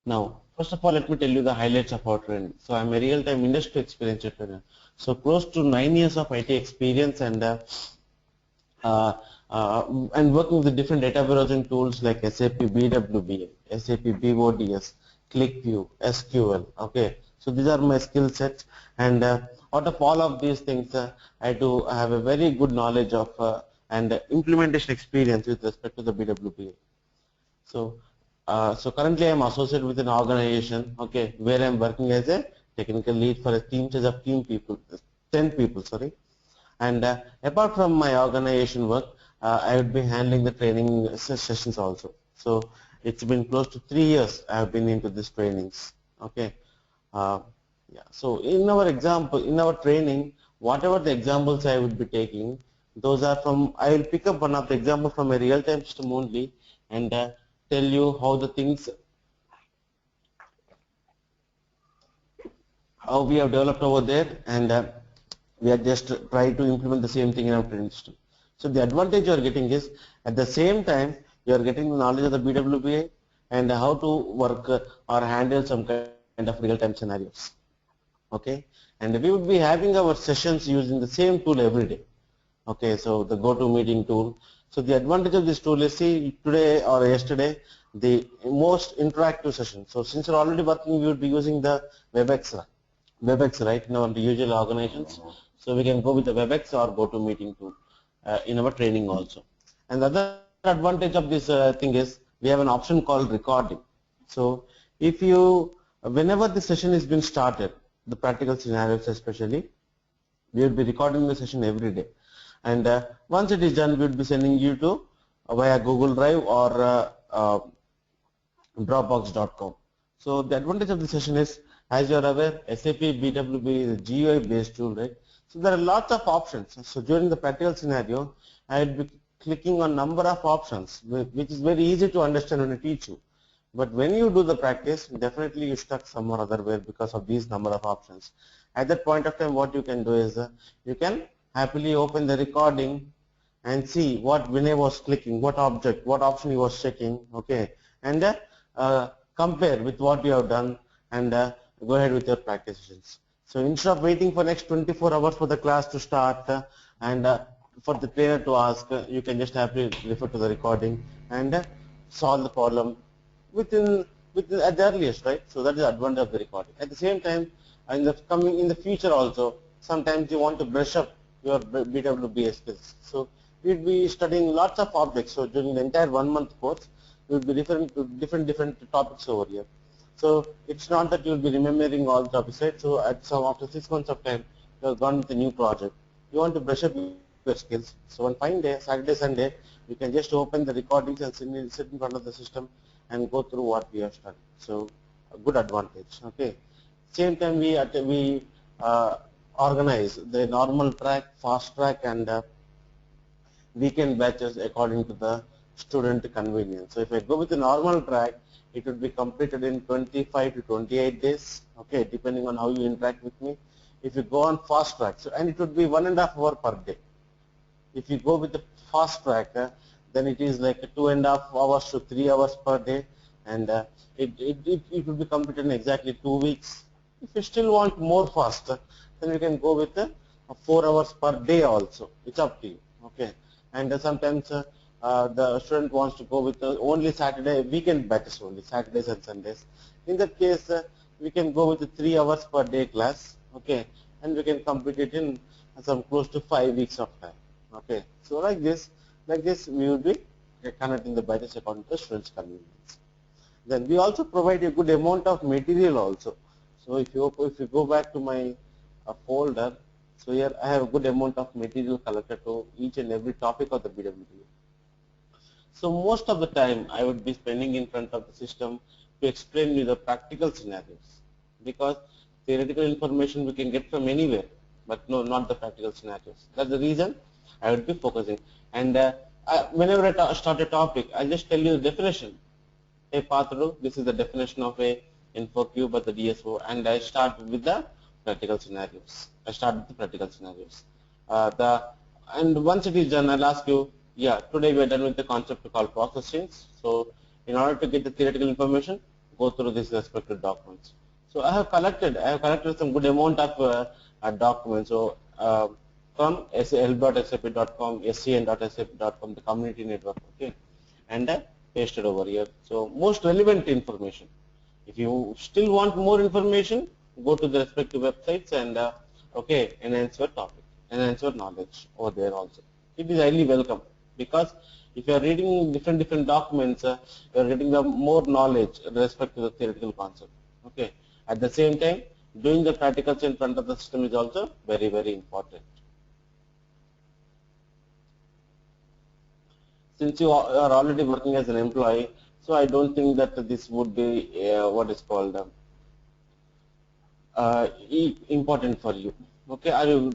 Now, first of all, let me tell you the highlights of our training. So, I'm a real-time industry experience trainer. So, close to 9 years of IT experience uh, and working with the different data warehousing tools like SAP BW, SAP BODS, ClickView, SQL. Okay, so these are my skill sets, and out of all of these things, I do have a very good knowledge of and implementation experience with respect to the BWBA. So currently I'm associated with an organization, okay, where I'm working as a technical lead for a team size of 10 people, sorry. And apart from my organization work, I would be handling the training sessions also. So it's been close to 3 years I have been into these trainings, okay. Uh, yeah. So in our training, whatever the examples I would be taking, those are from, I will pick up one of the examples from a real-time system only and tell you how the things, how we have developed over there, and we are just trying to implement the same thing in our training system. So the advantage you are getting is, at the same time, you are getting the knowledge of the BWBA and how to work or handle some kind of real-time scenarios. Okay, and we would be having our sessions using the same tool every day. Okay, so the GoToMeeting tool. So the advantage of this tool is, see, today or yesterday, the most interactive session. So since you're already working, we would be using the WebEx, right, in our usual organizations. So we can go with the WebEx or GoToMeeting tool in our training also. And the other advantage of this thing is, we have an option called recording. So if you, whenever the session has been started, the practical scenarios especially, we will be recording the session every day. And once it is done, we will be sending you to via Google Drive or Dropbox.com. So the advantage of the session is, as you are aware, SAP BW is a GUI based tool, right? So there are lots of options. So during the practical scenario, I will be clicking on number of options, which is very easy to understand when I teach you. But when you do the practice, definitely you stuck somewhere otherwhere because of these number of options. At that point of time, what you can do is you can happily open the recording and see what Vinay was clicking, what object, what option he was checking, okay, and compare with what you have done and go ahead with your practice sessions. So instead of waiting for next 24 hours for the class to start and for the trainer to ask, you can just happily refer to the recording and solve the problem within at the earliest, right? So that is the advantage of the recording. At the same time, in the future also, sometimes you want to brush up your BWBA skills. So we'll be studying lots of objects. So during the entire 1 month course, we'll be referring to different topics over here. So it's not that you'll be remembering all the topics, right? So after 6 months of time, you have gone with a new project. You want to brush up your skills. So on fine day, Saturday, Sunday, you can just open the recordings and sit in front of the system and go through what we have studied. So a good advantage. Okay. Same time we organize the normal track, fast track, and weekend batches according to the student convenience. So if I go with the normal track, it would be completed in 25 to 28 days, okay, depending on how you interact with me. If you go on fast track, so, and it would be 1.5 hours per day. If you go with the fast track, then it is like 2.5 hours to 3 hours per day, and it will be completed in exactly 2 weeks. If you still want more faster, then you can go with 4 hours per day also. It's up to you, okay. And sometimes the student wants to go with only Saturday, weekend batches only, Saturdays and Sundays. In that case, we can go with the 3 hours per day class, okay, and we can complete it in some close to 5 weeks of time, okay. So like this we will be conducting the batches according to the student's convenience. Then we also provide a good amount of material also. So if you go back to my folder, so here I have a good amount of material collected to each and every topic of the BWBA. So most of the time I would be spending in front of the system to explain you the practical scenarios, because theoretical information we can get from anywhere, but no, not the practical scenarios. That's the reason I would be focusing. And whenever I start a topic, I'll just tell you the definition. A path through, this is the definition of a info cube at the DSO, and I start with the practical scenarios. And once it is done, I'll ask you, yeah, today we are done with the concept called process chains. So in order to get the theoretical information, go through these respective documents. So I have collected some good amount of documents. So from help.sap.com, scn.sap.com, the community network, okay, and pasted over here. So most relevant information. If you still want more information, go to the respective websites and okay, enhance your topic, enhance your knowledge over there also. It is highly welcome, because if you are reading different documents, you are getting the more knowledge with respect to the theoretical concept. Okay. At the same time, doing the practicals in front of the system is also very important. Since you are already working as an employee, so I don't think that this would be what is called important for you. Okay, are you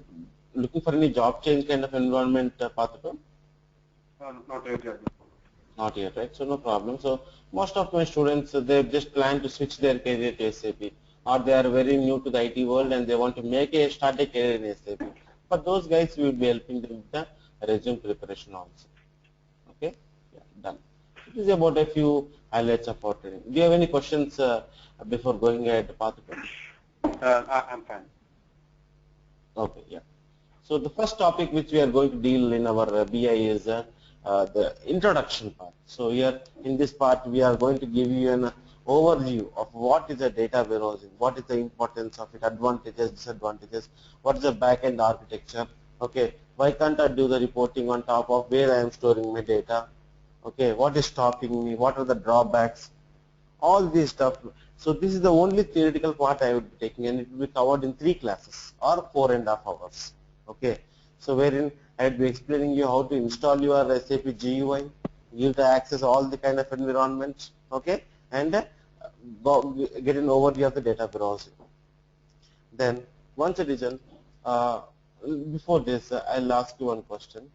looking for any job change kind of environment, Parthipan? Not yet. Not yet, right? So no problem. So most of my students, they just plan to switch their career to SAP, or they are very new to the IT world and they want to start a career in SAP. For those guys, we will be helping them with the resume preparation also. Okay, yeah, done. It is about a few highlights of our training. Do you have any questions before going ahead, Parthipan? I'm fine. Okay, yeah. So the first topic which we are going to deal in our BI is the introduction part. So here in this part we are going to give you an overview of what is a data warehousing, what is the importance of it, advantages, disadvantages, what is the back-end architecture, okay, why can't I do the reporting on top of where I am storing my data, okay, what is stopping me, what are the drawbacks, all this stuff. So this is the only theoretical part I would be taking, and it will be covered in 3 classes or 4.5 hours. Okay, so wherein I will be explaining you how to install your SAP GUI, give the access all the kind of environments, okay, and get an overview of the data browsing. Then once it is done, before this, I'll ask you one question.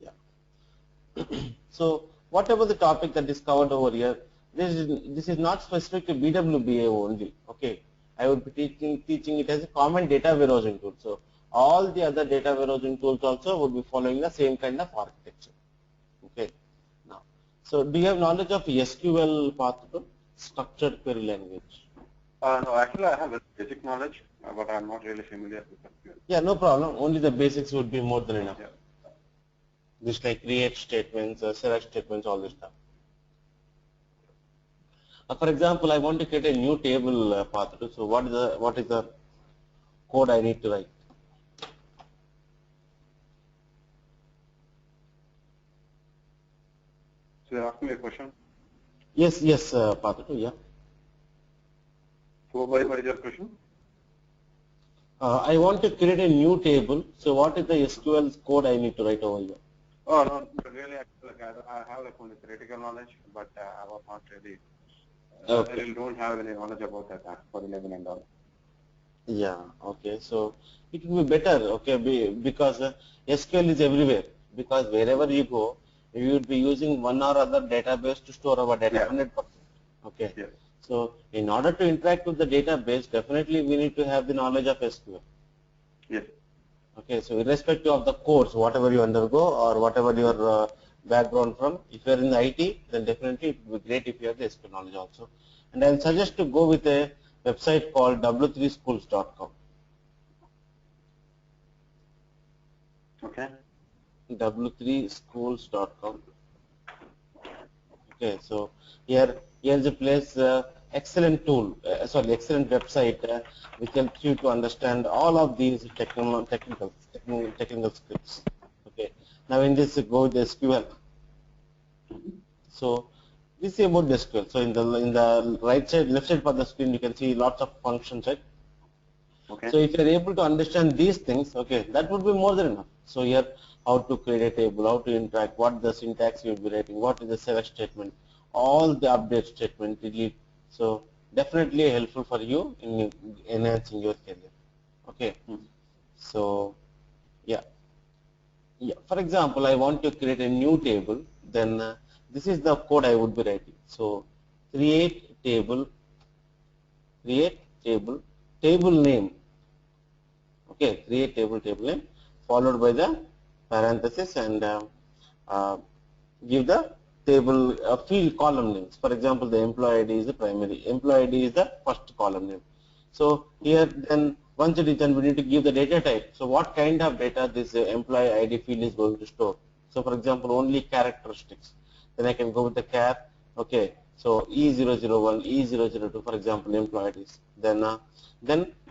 Yeah. So whatever the topic that is covered over here, this is not specific to BWBA only. Okay, I would be teaching it as a common data warehousing tool. So all the other data warehousing tools also would be following the same kind of architecture. Okay. Now, so do you have knowledge of SQL path, structured query language? No, actually I have a basic knowledge, but I'm not really familiar with SQL. Yeah, no problem. Only the basics would be more than enough. Yeah. Just like create statements, select statements, all this stuff. For example, I want to create a new table path. So what is the code I need to write? So you're asking me a question? Yes, path. Yeah. So what is your question? I want to create a new table. So what is the SQL code I need to write over here? Oh no, really, actually, I have like only theoretical knowledge, but I was not really. Okay. I really don't have any knowledge about that for 11 and all. Yeah. Okay. So it will be better. Okay, because SQL is everywhere. Because wherever you go, you would be using one or other database to store our data. 100%. Okay. Yeah. So in order to interact with the database, definitely we need to have the knowledge of SQL. Yes. Okay, so irrespective of the course, whatever you undergo or whatever your background from, if you are in the IT, then definitely it would be great if you have the SQL knowledge also. And I will suggest to go with a website called w3schools.com. Okay. w3schools.com. Okay, so here is a place, excellent tool, excellent website which helps you to understand all of these technical scripts. Okay, now in this go with SQL. So this is about the SQL. So in the right side, left side of the screen, you can see lots of functions, right? Okay. So if you are able to understand these things, okay, that would be more than enough. So here, how to create a table, how to interact, what the syntax you will be writing, what is the select statement, all the update statement, delete. So definitely helpful for you in enhancing your career. Okay. So yeah. For example, I want to create a new table. Then this is the code I would be writing. So create table, table name. Okay, create table name followed by the parenthesis and give the table field column names. For example, the employee ID is the primary, employee ID is the first column name. So here then once it is done, we need to give the data type. So what kind of data this employee ID field is going to store? So for example, only characteristics. Then I can go with the char. Okay, so E001, E002, for example, employee IDs. Then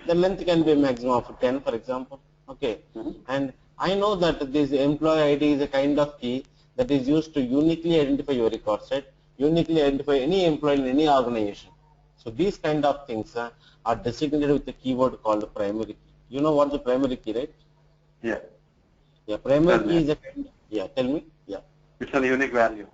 the length can be a maximum of 10, for example. Okay, and I know that this employee ID is a kind of key that is used to uniquely identify your records, right? Uniquely identify any employee in any organization. So these kind of things are designated with a keyword called primary key. You know what the primary key, right? Yeah. Yeah, primary key is a kind of, yeah, tell me. Yeah. It's a unique value.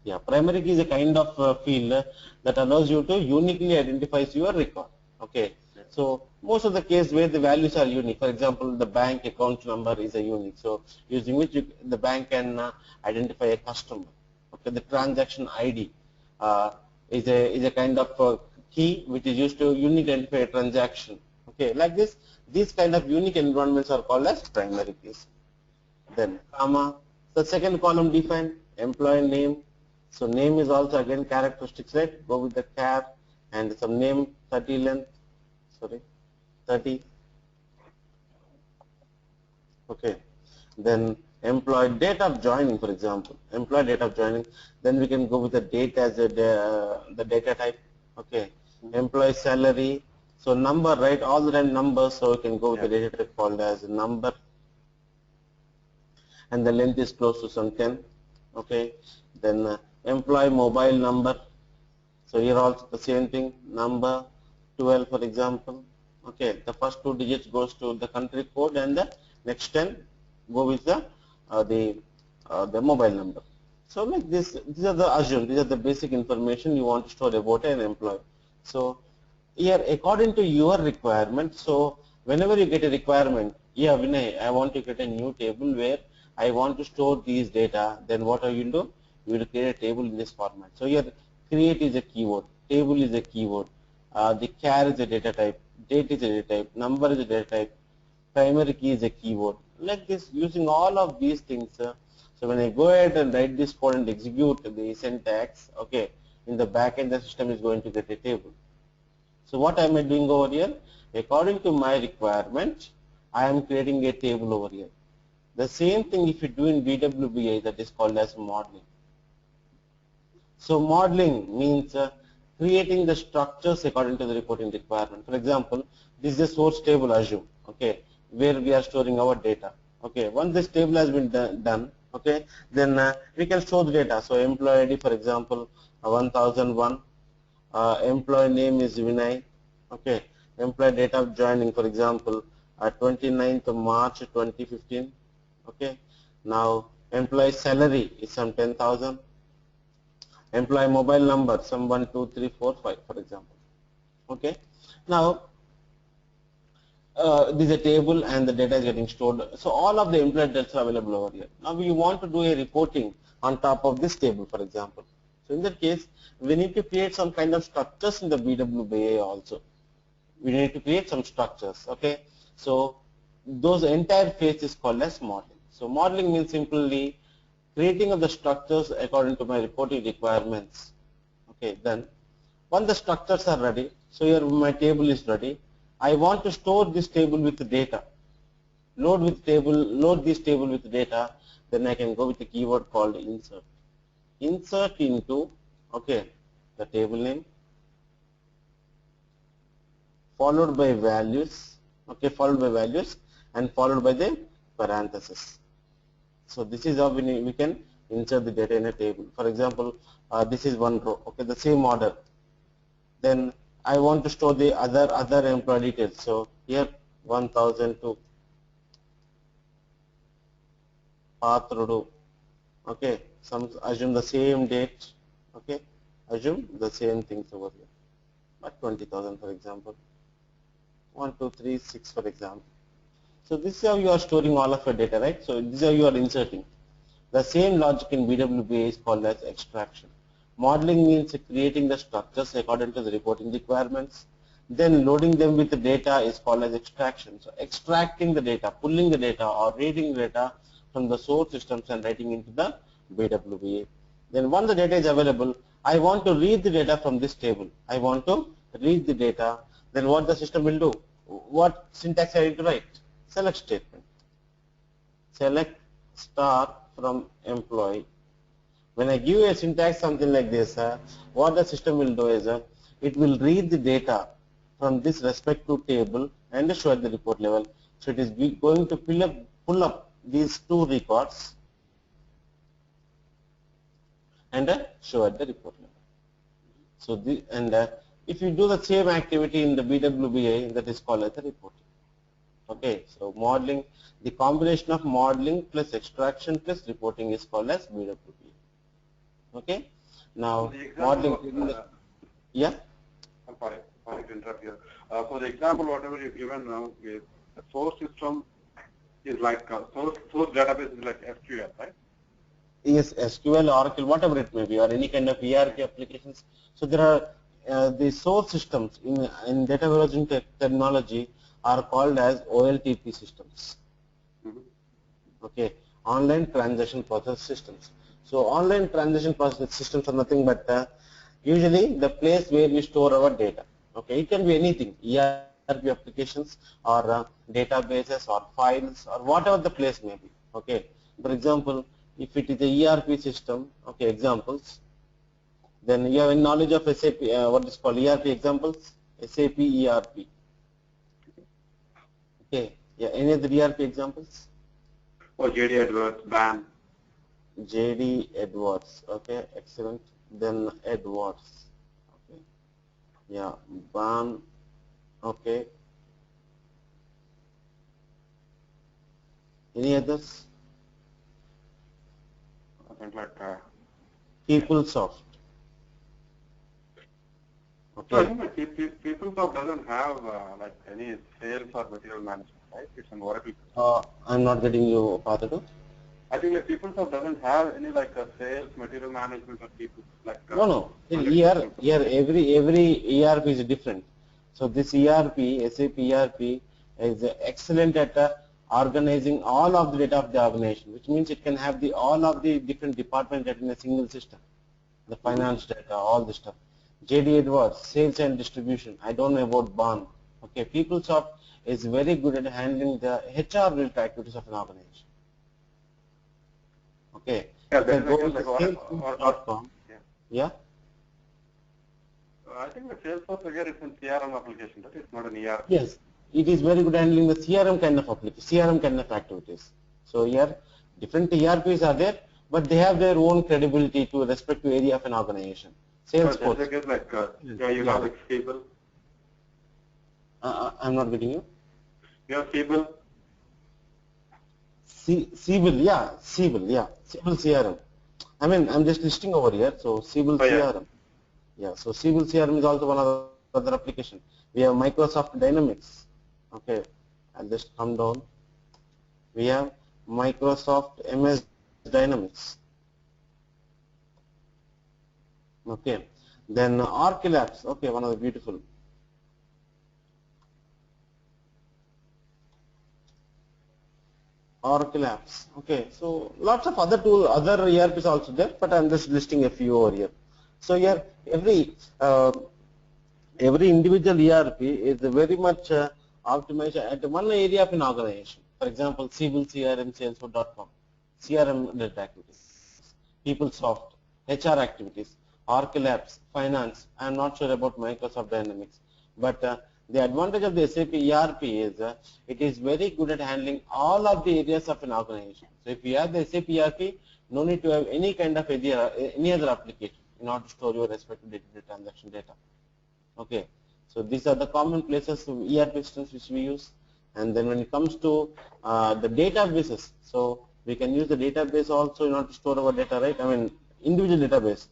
Yeah, primary key is a kind of field that allows you to uniquely identify your record. Okay. So most of the case where the values are unique, for example, the bank account number is a unique. So using which the bank can identify a customer. Okay, the transaction ID is a kind of key which is used to uniquely identify a transaction. Okay, like this, these kind of unique environments are called as primary keys. Then comma, the second column define employee name. So name is also again characteristics, right? Go with the char and some name 30 length. Sorry, 30. Okay. Then employee date of joining, for example, employee date of joining. Then we can go with the date as a the data type. Okay. Employee salary. So number, right? All the time numbers. So we can go with the data type called as number. And the length is close to some 10. Okay. Then employee mobile number. So here also the same thing, number 12, for example. Okay, the first 2 digits goes to the country code and the next 10 go with the mobile number. So like this, these are the basic information you want to store about an employee. So here according to your requirement, so whenever you get a requirement, yeah Vinay, I want to get a new table where I want to store these data, then what are you do? You will create a table in this format. So here create is a keyword, table is a keyword, the char is a data type, date is a data type, number is a data type, primary key is a keyword. Like this, using all of these things. So when I go ahead and write this code and execute the syntax, okay, in the back end the system is going to get a table. So what am I doing over here? According to my requirement, I am creating a table over here. The same thing if you do in BWBI, that is called as modeling. So modeling means creating the structures according to the reporting requirement. For example, this is a source table, assume, okay, where we are storing our data. Okay, once this table has been done, okay, then we can store the data. So employee ID, for example, 1001. Employee name is Vinay. Okay, employee date of joining, for example, 29th of March 2015. Okay, now employee salary is some 10,000. Employee mobile number some 1, 2, 3, 4, 5, for example. Okay, now this is a table and the data is getting stored. So all of the employee data are available over here. Now we want to do a reporting on top of this table, for example. So in that case, we need to create some kind of structures in the BWBA also. We need to create some structures. Okay, so those entire phase is called as modeling. So modeling means simply creating of the structures according to my reporting requirements. Okay, then once the structures are ready, so here my table is ready. I want to store this table with the data. Load this table with data. Then I can go with the keyword called insert. Insert into, okay, the table name, followed by values, okay, followed by values and followed by the parenthesis. So this is how we can insert the data in a table. For example, this is one row, okay, the same order. Then I want to store the other employee details. So here 1002 path row, okay, assume the same date, okay, assume the same things over here, but 20,000 for example, 1, 2, 3, 6 for example. So this is how you are storing all of your data, right? So this is how you are inserting. The same logic in BWBA is called as extraction. Modeling means creating the structures according to the reporting requirements. Then loading them with the data is called as extraction. So extracting the data, pulling the data or reading data from the source systems and writing into the BWBA. Then once the data is available, I want to read the data from this table. I want to read the data. Then what the system will do? What syntax I need to write? Select statement. Select star from employee. When I give a syntax something like this, what the system will do is it will read the data from this respective table and show at the report level. So it is going to pull up these two records and show at the report level. So if you do the same activity in the BWBI, that is called as the reporting. Okay, so modeling, the combination of modeling plus extraction plus reporting is called as BWBI. Okay, now modeling. Yeah. I'm sorry to interrupt here. For the example, whatever you've given now, is the source system is like source database is like SQL, right? Yes, SQL, Oracle, whatever it may be, or any kind of ERP applications. So there are the source systems in data warehousing terminology are called as OLTP systems. Okay, online transaction process systems. So online transaction process systems are nothing but usually the place where we store our data. Okay, it can be anything, ERP applications or databases or files or whatever the place may be. Okay, for example, if it is a ERP system, okay, examples, then you have knowledge of SAP, what is called ERP examples, SAP ERP. Okay, yeah, any other ERP examples? Or JD Edwards, BAM. JD Edwards, okay, excellent. Then Edwards, okay, yeah, BAM, okay. Any others? I think like PeopleSoft. So I Okay. think like PeopleSoft doesn't have like any sales or material management, right? It's an Oracle. I'm not getting you, Father. I think like PeopleSoft doesn't have any like sales, material management or people like. No. Here every ERP is different. So this ERP, SAP ERP, is excellent at organizing all of the data of the organization, which means it can have all of the different department data in a single system. The finance data, all this stuff. JD Edwards, sales and distribution. I don't know about BAM. Okay, PeopleSoft is very good at handling the HR related activities of an organization. Okay. Yeah, If I then go like, with like Salesforce.com, yeah. I think the Salesforce here is an CRM application, right? It's not an ERP. Yes, it is very good handling the CRM kind of application, CRM kind of activities. So here, different ERPs are there, but they have their own credibility to respective area of an organization. Salesforce. Like you have like Stable. I'm not getting you. You have Stable. Siebel, yeah, Siebel CRM. I mean, I'm just listing over here. So Siebel CRM. Yeah, so Siebel CRM is also one of the other application. We have Microsoft Dynamics. Okay, I'll just come down. We have Microsoft MS Dynamics. Okay, then Oracle Apps. Okay, one of the beautiful. Oracle Apps. Okay, so lots of other other ERPs also there, but I'm just listing a few over here. So here every individual ERP is very much optimized at one area of an organization. For example, Siebel CRM, Salesforce.com, CRM related activities, PeopleSoft, HR activities, Oracle Apps, Finance. I'm not sure about Microsoft Dynamics, but the advantage of the SAP ERP is it is very good at handling all of the areas of an organization. So if you have the SAP ERP, no need to have any kind of any other application in order to store your respective day-to-day transaction data. Okay, so these are the common places of ERP systems which we use. And then when it comes to the databases, so we can use the database also in order to store our data, right? I mean, individual database.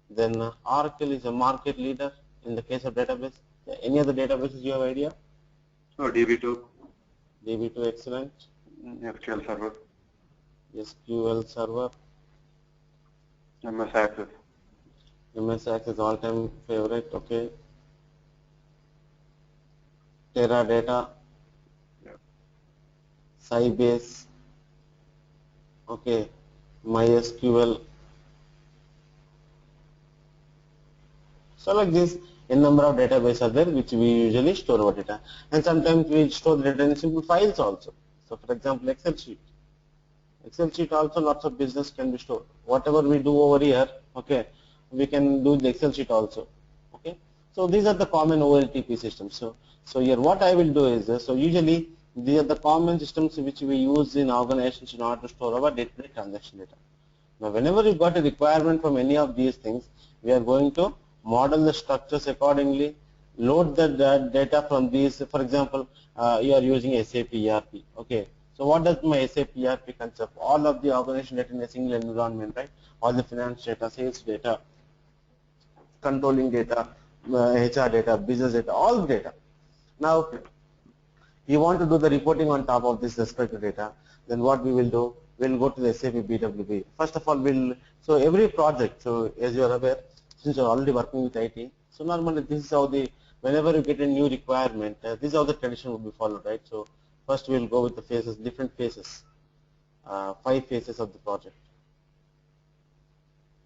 Then Oracle is a market leader in the case of database. Any other databases you have idea? Oh, DB2. DB2, excellent. SQL Server. SQL Server. MS Access. MS Access all-time favorite. Okay. Teradata. Yeah. Sybase. Okay. MySQL. So like this, a number of databases are there which we usually store our data, and sometimes we store the data in simple files also. So for example, Excel sheet. Excel sheet also lots of business can be stored. Whatever we do over here, okay, we can do the Excel sheet also. Okay, so these are the common OLTP systems. So here what I will do is, so usually these are the common systems which we use in organizations in order to store our day-to-day transaction data. Now, whenever you got a requirement from any of these things, we are going to model the structures accordingly, load the data from these. For example, you are using SAP ERP. Okay, so what does my SAP ERP concept? All of the organization data in a single environment, right? All the finance data, sales data, controlling data, HR data, business data, all the data. Now, you want to do the reporting on top of this respective data, then what we will do, we'll go to the SAP BW. First of all, so every project, so as you are aware, since you're already working with IT, so normally this is how whenever you get a new requirement, this is how the tradition will be followed, right? So first we'll go with the phases, different phases, 5 phases of the project,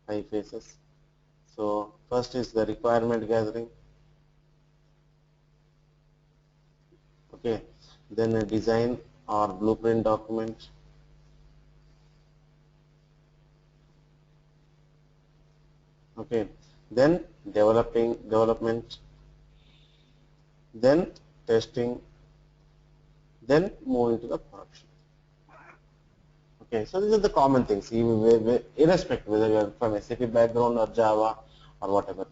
5 phases. So first is the requirement gathering, okay, then a design or blueprint document, okay, then development, then testing, then move into the production. Okay, so these are the common things, irrespective whether you are from SAP background or Java or whatever.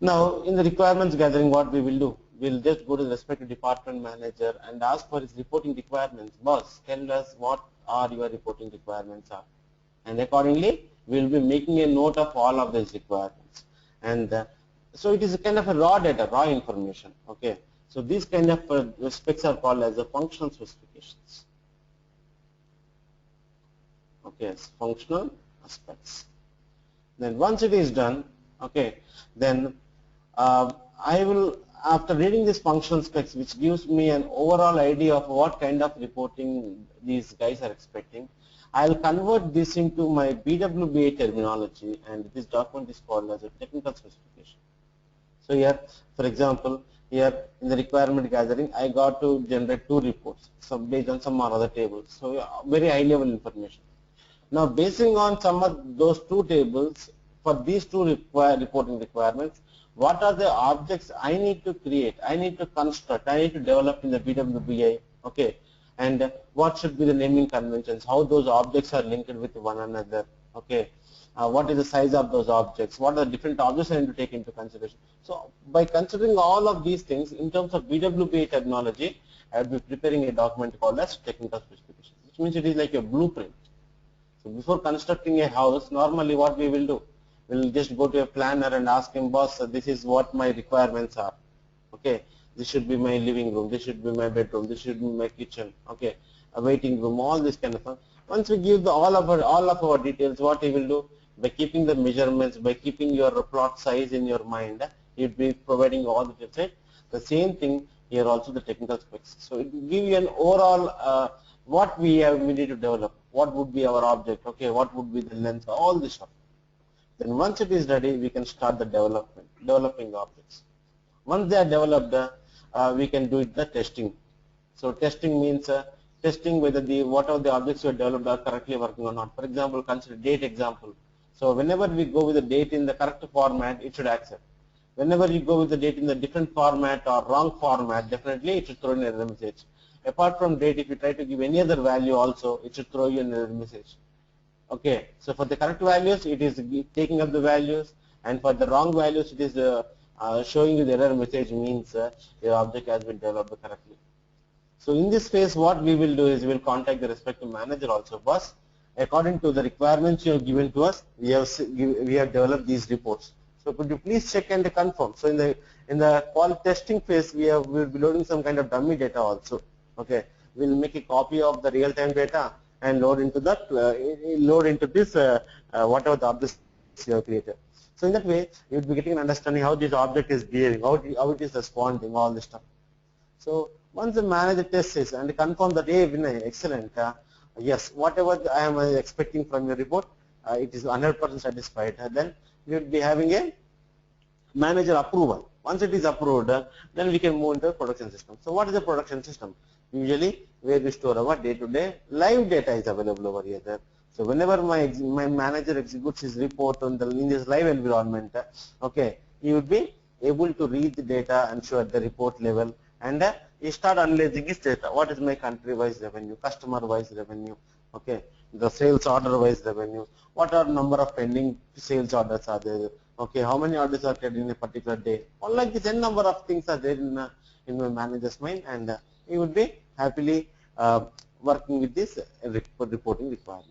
Now, in the requirements gathering, what we will do, we'll just go to the respective department manager and ask for his reporting requirements. Boss, tell us what are your reporting requirements are, and accordingly we will be making a note of all of these requirements. And so it is a kind of a raw data, raw information. Okay, so these kind of specs are called as the functional specifications. Okay, functional aspects. Then once it is done, okay, then I will, after reading this functional specs, which gives me an overall idea of what kind of reporting these guys are expecting, I'll convert this into my BWBA terminology, and this document is called as a technical specification. So here, for example, here in the requirement gathering, I got to generate 2 reports, some based on some or other tables. So very high level information. Now, basing on some of those 2 tables, for these 2 reporting requirements, what are the objects I need to create, I need to construct, I need to develop in the BWBA, okay, and what should be the naming conventions, how those objects are linked with one another, okay, what is the size of those objects, what are the different objects I need to take into consideration. So, by considering all of these things in terms of BWBA technology, I will be preparing a document called as technical specification, which means it is like a blueprint. So, before constructing a house, normally what we will do, we will just go to a planner and ask him, boss, this is what my requirements are. Okay, this should be my living room, this should be my bedroom, this should be my kitchen, okay, a waiting room, all this kind of stuff. Once we give all of our details, what he will do, by keeping the measurements, by keeping your plot size in your mind, he will be providing all the details, right? The same thing here also, the technical specs. So it will give you an overall what we need to develop, what would be our object, okay, what would be the length, all this stuff. Then once it is ready, we can start the developing objects. Once they are developed, we can do the testing. So testing means testing whether whatever the objects you have developed are correctly working or not. For example, consider date example. So whenever we go with the date in the correct format, it should accept. Whenever you go with the date in the different format or wrong format, definitely it should throw an error message. Apart from date, if you try to give any other value also, it should throw you an error message. Okay, so for the correct values, it is taking up the values, and for the wrong values, it is showing you the error message, means your object has been developed correctly. So in this phase, what we will do is we will contact the respective manager also. Boss, according to the requirements you have given to us, we have developed these reports. So could you please check and confirm? So in the quality testing phase, we will be loading some kind of dummy data also. Okay, we will make a copy of the real-time data and load into this whatever the objects you have created. So in that way, you will be getting an understanding how this object is behaving, how it is responding, all this stuff. So once the manager tests this and confirm that, hey Vinay, excellent, yes, whatever I am expecting from your report, it is 100% satisfied. Then we will be having a manager approval. Once it is approved, then we can move into the production system. So what is the production system? Usually where we store our day-to-day live data is available over here. So whenever my manager executes his report on in this live environment, okay, he would be able to read the data and show at the report level, and he start analyzing his data. What is my country-wise revenue, customer-wise revenue, okay, the sales order-wise revenue, what are number of pending sales orders are there, okay, how many orders are created in a particular day. All like this, n number of things are there in my manager's mind, and he would be happily working with this reporting requirements.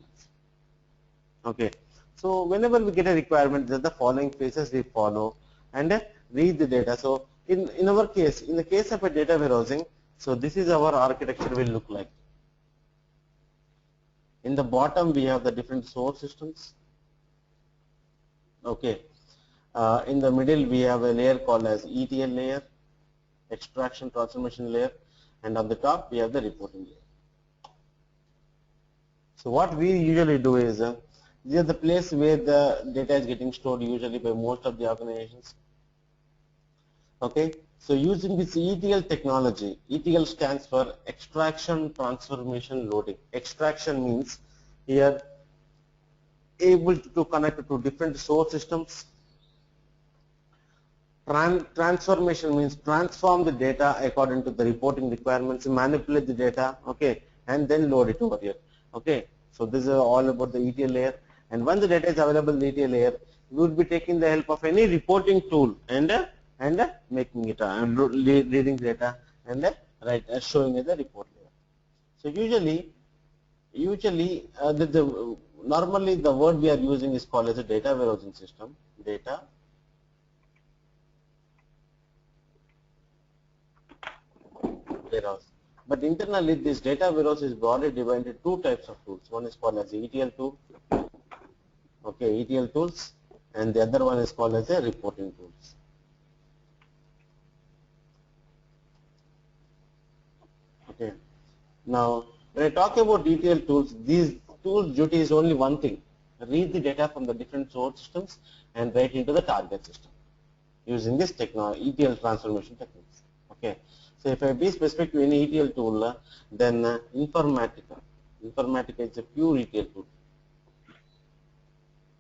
Okay, so whenever we get a requirement, the following phases we follow and read the data. So in our case, in the case of a data warehousing, so this is our architecture will look like. In the bottom we have the different source systems. Okay, in the middle we have a layer called as ETL layer, extraction transformation layer, and on the top we have the reporting layer. So what we usually do is, this is the place where the data is getting stored usually by most of the organizations. Okay, so using this ETL technology, ETL stands for extraction transformation loading. Extraction means here able to connect to different source systems. Transformation means transform the data according to the reporting requirements, manipulate the data, okay, and then load it over here. Okay, so this is all about the ETL layer. And when the data is available in the ETL layer, we would be taking the help of any reporting tool and making it and reading data and showing it the report layer. So usually normally the word we are using is called as a data warehousing system. Data warehouse. But internally, this data warehouse is broadly divided into two types of tools. One is called as ETL tool, okay, ETL tools, and the other one is called as a reporting tools. Okay. Now, when I talk about ETL tools, these tools' duty is only one thing: read the data from the different source systems and write into the target system using this technology, ETL transformation techniques. Okay. So if I be specific to any ETL tool, then Informatica is a pure ETL tool.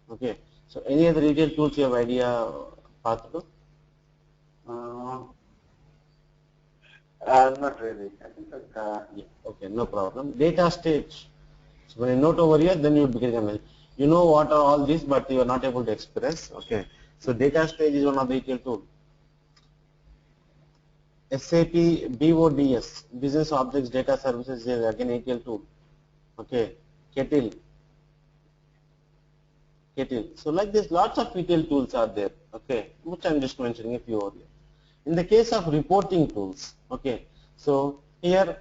Okay. So any other ETL tools you have idea, Partha? Not really. I think that, yeah. Okay, no problem. Data stage. So when I note over here, then you would be getting, you know what are all these, but you are not able to express. Okay. So data stage is one of the ETL tool. SAP BODS, Business Objects Data Services, is again ETL tool. Okay, Kettle. So like this, lots of ETL tools are there. Okay, which I'm just mentioning a few over here. In the case of reporting tools, okay, so here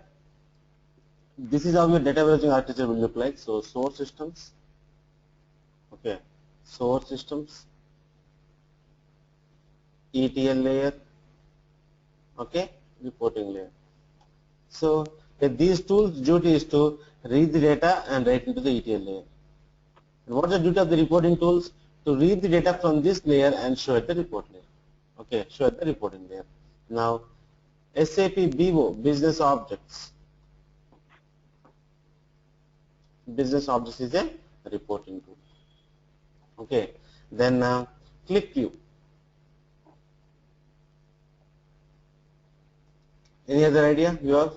this is how your data warehousing architecture will look like. So source systems, okay, source systems, ETL layer, okay, reporting layer. So these tools' duty is to read the data and write into the ETL layer. And what is the duty of the reporting tools? To read the data from this layer and show at the report layer. Okay, show at the reporting layer. Now, SAP BO, Business Objects. Business Objects is a reporting tool. Okay, then ClickView. Any other idea you have?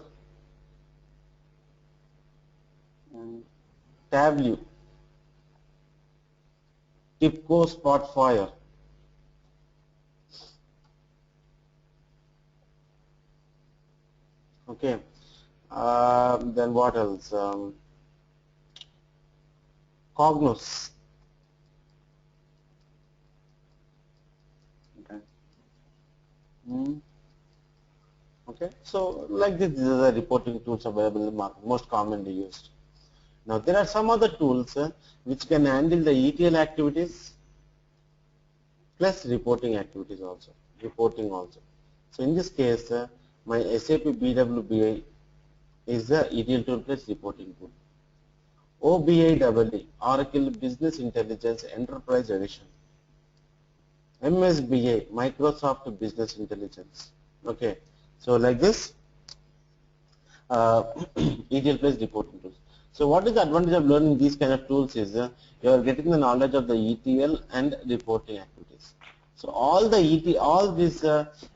Tableau, TIPCO Spotfire. Okay, then what else? Cognos. okay. Okay, so like this, these are the reporting tools available in the market, most commonly used. Now there are some other tools which can handle the ETL activities plus reporting activities also, So in this case, my SAP BW is the ETL tool plus reporting tool. OBIEE, Oracle Business Intelligence Enterprise Edition. MSBI, Microsoft Business Intelligence. Okay, so like this, ETL plus reporting tools. So what is the advantage of learning these kind of tools is you are getting the knowledge of the ETL and reporting activities. So all this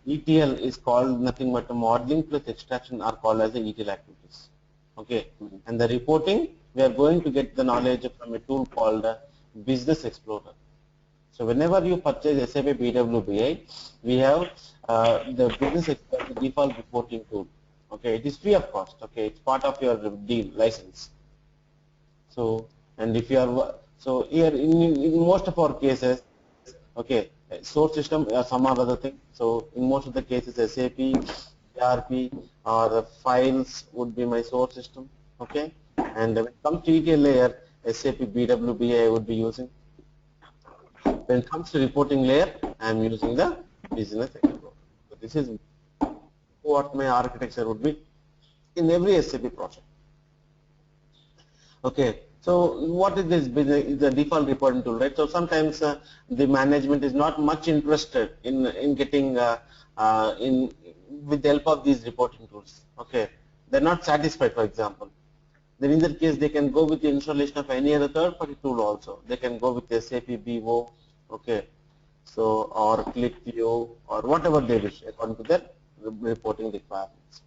ETL is called nothing but modeling plus extraction are called as the ETL activities. Okay, and the reporting we are going to get the knowledge from a tool called Business Explorer. So whenever you purchase SAP BW, we have the Business Explorer default reporting tool. Okay, it is free of cost. Okay, it's part of your deal license. So, and if you are here in most of our cases, okay, source system or some other thing. So in most of the cases, SAP, ERP or the files would be my source system. Okay, and when it comes to ETL layer, SAP BW I would be using. When it comes to reporting layer, I am using the Business Explorer. So this is what my architecture would be in every SAP project. Okay, so what is this business? Is the default reporting tool, right? So sometimes the management is not much interested in getting with the help of these reporting tools. Okay, they're not satisfied, for example. Then in that case, they can go with the installation of any other third-party tool also. They can go with SAP BW, okay, so or ClickView or whatever they wish according to their reporting requirements.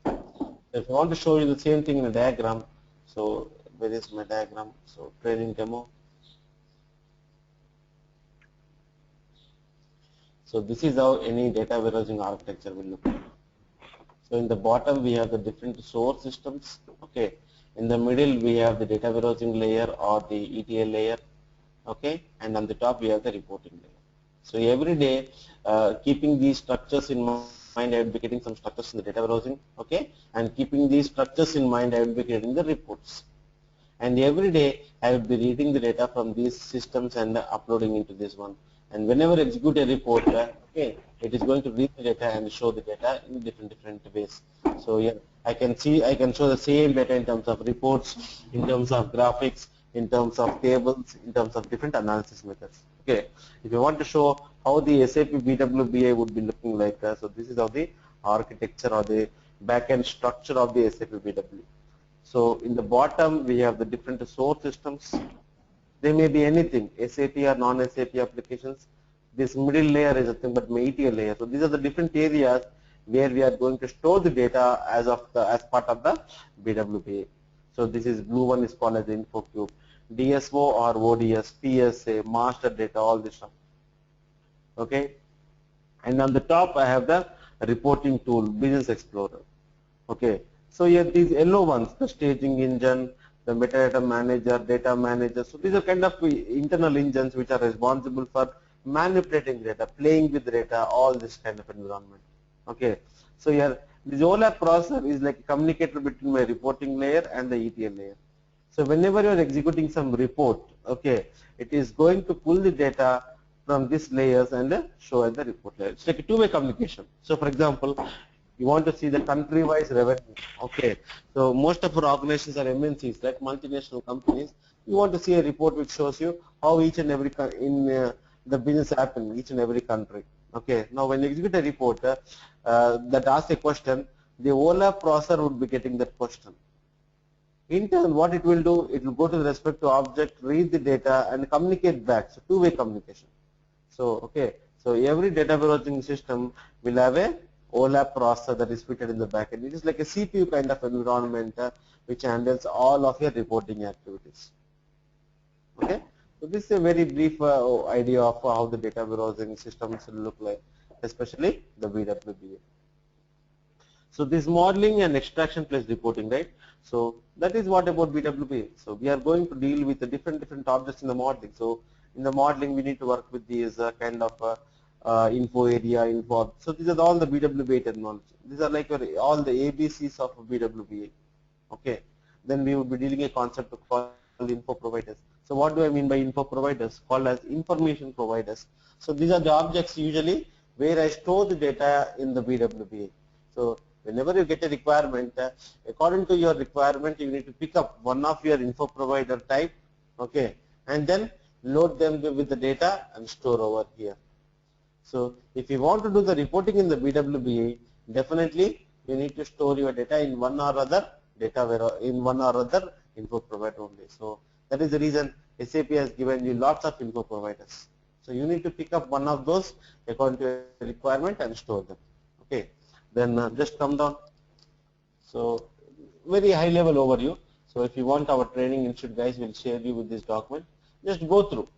If I want to show you the same thing in a diagram, so where is my diagram? So training demo. So this is how any data warehousing architecture will look like. So in the bottom we have the different source systems. Okay. In the middle we have the data warehousing layer or the ETL layer. Okay. And on the top we have the reporting layer. So every day, keeping these structures in mind, I will be getting some structures in the data warehousing. Okay. And keeping these structures in mind, I will be getting the reports. And every day I will be reading the data from these systems and uploading into this one. And whenever I execute a report, okay, it is going to read the data and show the data in different ways. So yeah, I can show the same data in terms of reports, in terms of graphics, in terms of tables, in terms of different analysis methods. Okay, if you want to show how the SAP BW would be looking like, so this is how the architecture or the backend structure of the SAP BW. So in the bottom we have the different source systems. They may be anything, SAP or non-SAP applications. This middle layer is nothing but my ETL layer. So these are the different areas where we are going to store the data as part of the BWBA. So this is blue one is called as the InfoCube, DSO or ODS, PSA, master data, all this stuff. Okay, and on the top I have the reporting tool, Business Explorer. Okay, so here these yellow ones, the staging engine, the metadata manager, data manager. So these are kind of internal engines which are responsible for manipulating data, playing with data, all this kind of environment. Okay, so here this OLAP processor is like a communicator between my reporting layer and the ETL layer. So whenever you are executing some report, okay, it is going to pull the data from these layers and show at the report layer. It's like a two-way communication. So for example, you want to see the country-wise revenue. Okay, so most of our organizations are MNCs, like multinational companies. You want to see a report which shows you how each and every the business happen each and every country. Okay, now when you execute a report that asks a question, the OLAP processor would be getting that question. In turn, what it will do, it will go to the respective object, read the data, and communicate back. So two-way communication. So okay, so every data warehousing system will have a OLAP processor that is fitted in the backend. It is like a CPU kind of environment which handles all of your reporting activities. Okay, so this is a very brief idea of how the data warehousing systems will look like, especially the BWBA. So this modeling and extraction plus reporting, right? So that is what about BWBA. So we are going to deal with the different objects in the modeling. So in the modeling, we need to work with these kind of info area, info. So these are all the BWBA terminology. These are like all the ABCs of BWBA. Okay. Then we will be dealing a concept called info providers. So what do I mean by info providers? Called as information providers. So these are the objects usually where I store the data in the BWBA. So whenever you get a requirement, according to your requirement, you need to pick up one of your info provider type, okay, and then load them with the data and store over here. So if you want to do the reporting in the BWBA, definitely you need to store your data in one or other info provider only. So that is the reason SAP has given you lots of info providers. So you need to pick up one of those according to your requirement and store them. Okay. Then just come down. So very high level overview. So if you want our training institute guys, will share you with this document. Just go through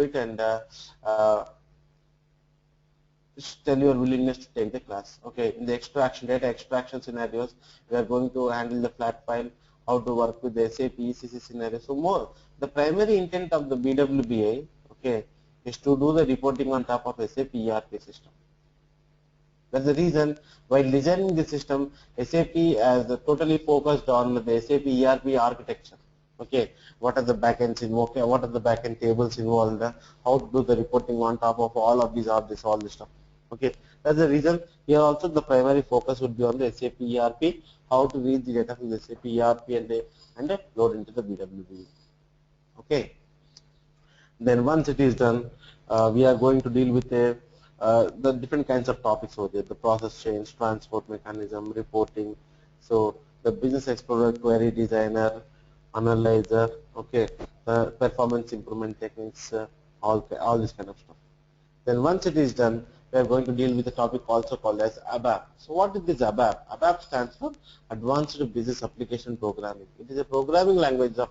it and just tell your willingness to take the class. Okay, in the data extraction scenarios, we are going to handle the flat file, how to work with the SAP ECC scenario. So the primary intent of the BWBA, okay, is to do the reporting on top of SAP ERP system. That's the reason while designing the system, SAP has totally focused on the SAP ERP architecture. Okay, what are the backends involved? What are the backend tables involved? How to do the reporting on top of all of these, all this stuff. Okay, that's the reason here also the primary focus would be on the SAP ERP, how to read the data from the SAP ERP and load into the BWB. Okay, then once it is done, we are going to deal with the different kinds of topics over there, the process change, transport mechanism, reporting. So the business explorer, query designer, analyzer, okay, performance improvement techniques, all this kind of stuff. Then once it is done, we are going to deal with a topic also called as ABAP. So what is this ABAP? ABAP stands for Advanced Business Application Programming. It is a programming language of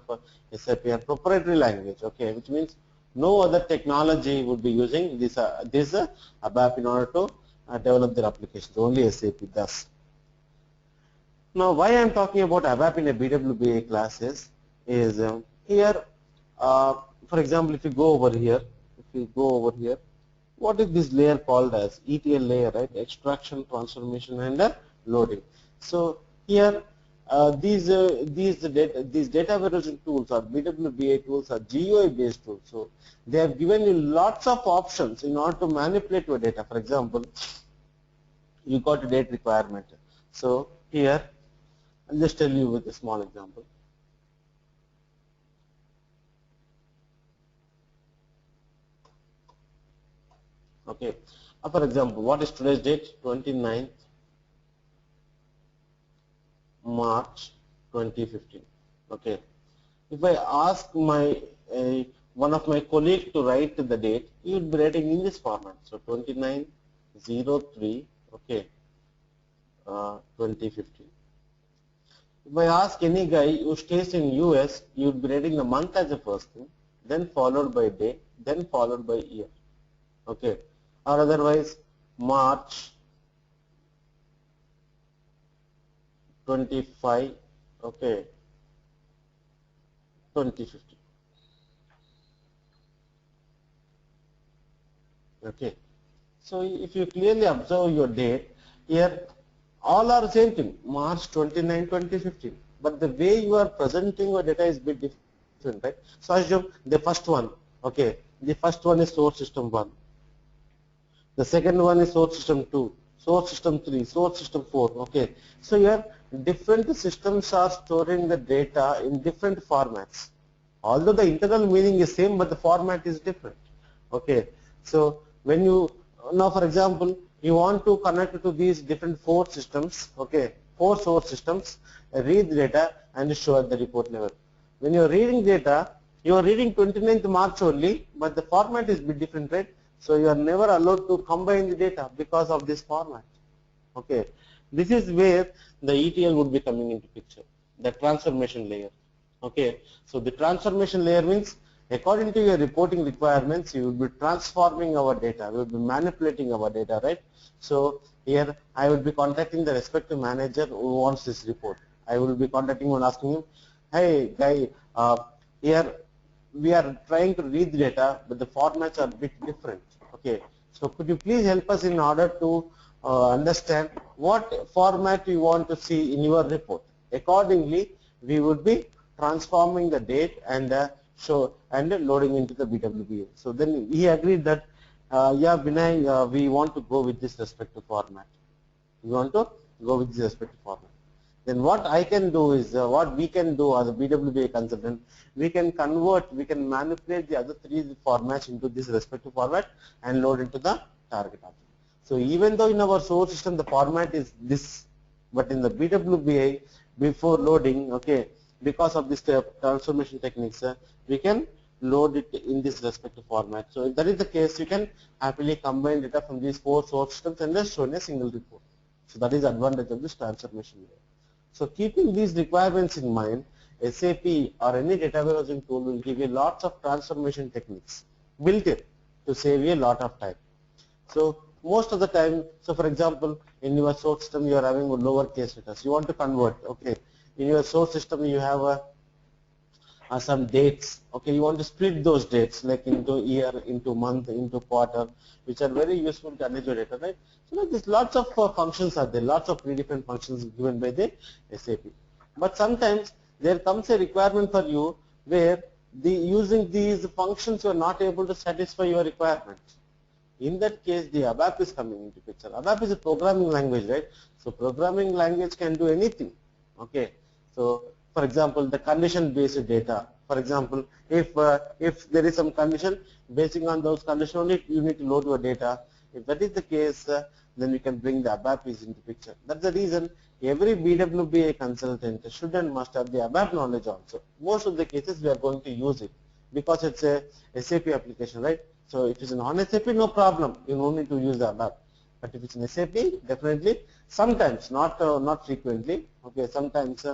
SAP, a proprietary language, okay, which means no other technology would be using this ABAP in order to develop their applications. Only SAP does. Now, why I am talking about ABAP in a BWBA class is here, for example, if you go over here, what is this layer called as? ETL layer, right? Extraction, transformation, and loading. So here, these data warehousing tools or BWBA tools are GUI based tools. So they have given you lots of options in order to manipulate your data. For example, you got a date requirement. So here, I'll just tell you with a small example. Okay, for example, what is today's date? 29th March 2015. Okay, if I ask my one of my colleagues to write the date, he would be writing in this format. So 29/03, okay, 2015. If I ask any guy who stays in US, he would be writing the month as the first thing, then followed by day, then followed by year. Okay, or otherwise March 25, okay, 2015. Okay, so if you clearly observe your date here, all are the same thing, March 29, 2015. But the way you are presenting your data is a bit different, right? So assume the first one, okay, the first one is source system 1. The second one is source system 2, source system 3, source system 4, okay. So here different systems are storing the data in different formats. Although the internal meaning is same, but the format is different, okay. So when you, now for example, you want to connect to these different 4 systems, okay, 4 source systems, read the data and show at the report level. When you are reading data, you are reading 29th March only, but the format is a bit different, right? So you are never allowed to combine the data because of this format. Okay, this is where the ETL would be coming into picture, the transformation layer. Okay, so the transformation layer means according to your reporting requirements, you will be transforming our data, we will be manipulating our data, right? So here I will be contacting the respective manager who wants this report. I will be contacting and asking him, hey guy, here we are trying to read the data, but the formats are a bit different. Okay, so could you please help us in order to understand what format you want to see in your report. Accordingly, we would be transforming the date and loading into the BWBA. So then he agreed that, yeah, Vinay, we want to go with this respective format. We want to go with this respective format. Then what I can do is, what we can do as a BWBA consultant, we can convert, we can manipulate the other 3 formats into this respective format and load into the target object. So even though in our source system the format is this, but in the BWBI before loading, okay, because of this transformation techniques, we can load it in this respective format. So if that is the case, you can happily combine data from these 4 source systems and just show in a single report. So that is the advantage of this transformation layer. So keeping these requirements in mind, SAP or any data warehousing tool will give you lots of transformation techniques built in to save you a lot of time. So most of the time, so for example, in your source system you are having a lowercase letters. You want to convert, okay. In your source system you have some dates, okay. You want to split those dates like into year, into month, into quarter, which are very useful to analyze your data, right? So there's lots of functions are there, lots of different functions given by the SAP. But sometimes there comes a requirement for you where using these functions you are not able to satisfy your requirements. In that case, the ABAP is coming into picture. ABAP is a programming language, right? So programming language can do anything, okay. So for example, the condition-based data. For example, if there is some condition, basing on those conditions only you need to load your data. If that is the case, then we can bring the ABAP is into picture. That's the reason every BWBA consultant should and must have the ABAP knowledge also. Most of the cases we are going to use it because it's a SAP application, right? So if it's a non-SAP, no problem. You don't need to use the ABAP. But if it's an SAP, definitely, sometimes, not frequently, okay, sometimes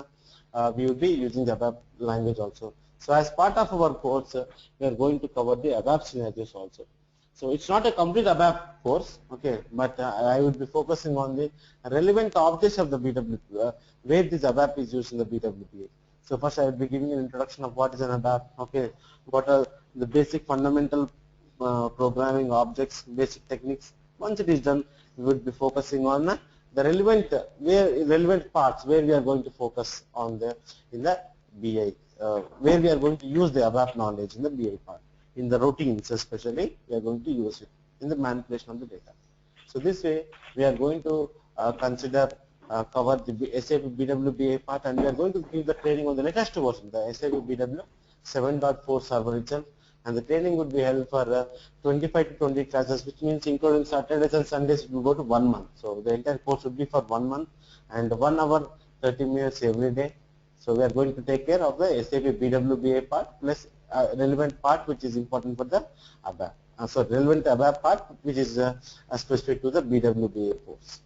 we will be using the ABAP language also. So as part of our course, we are going to cover the ABAP scenarios also. So it's not a complete ABAP course, okay, but I will be focusing on the relevant objects of the BW, where this ABAP is used in the BWBA. So first I will be giving an introduction of what is an ABAP, okay, what are the basic fundamental programming objects, basic techniques. Once it is done, we will be focusing on the relevant parts where we are going to focus on in the BI, where we are going to use the ABAP knowledge in the BI part. In the routines especially, we are going to use it in the manipulation of the data. So this way, we are going to cover the SAP BW part, and we are going to give the training on the latest version, the SAP BW 7.4 server itself, and the training would be held for 25 to 20 classes, which means including Saturdays and Sundays it will go to 1 month. So the entire course would be for 1 month and 1 hour 30 minutes every day. So we are going to take care of the SAP BWBA part plus relevant part which is important for the ABAP. So relevant ABAP part which is specific to the BWBA course.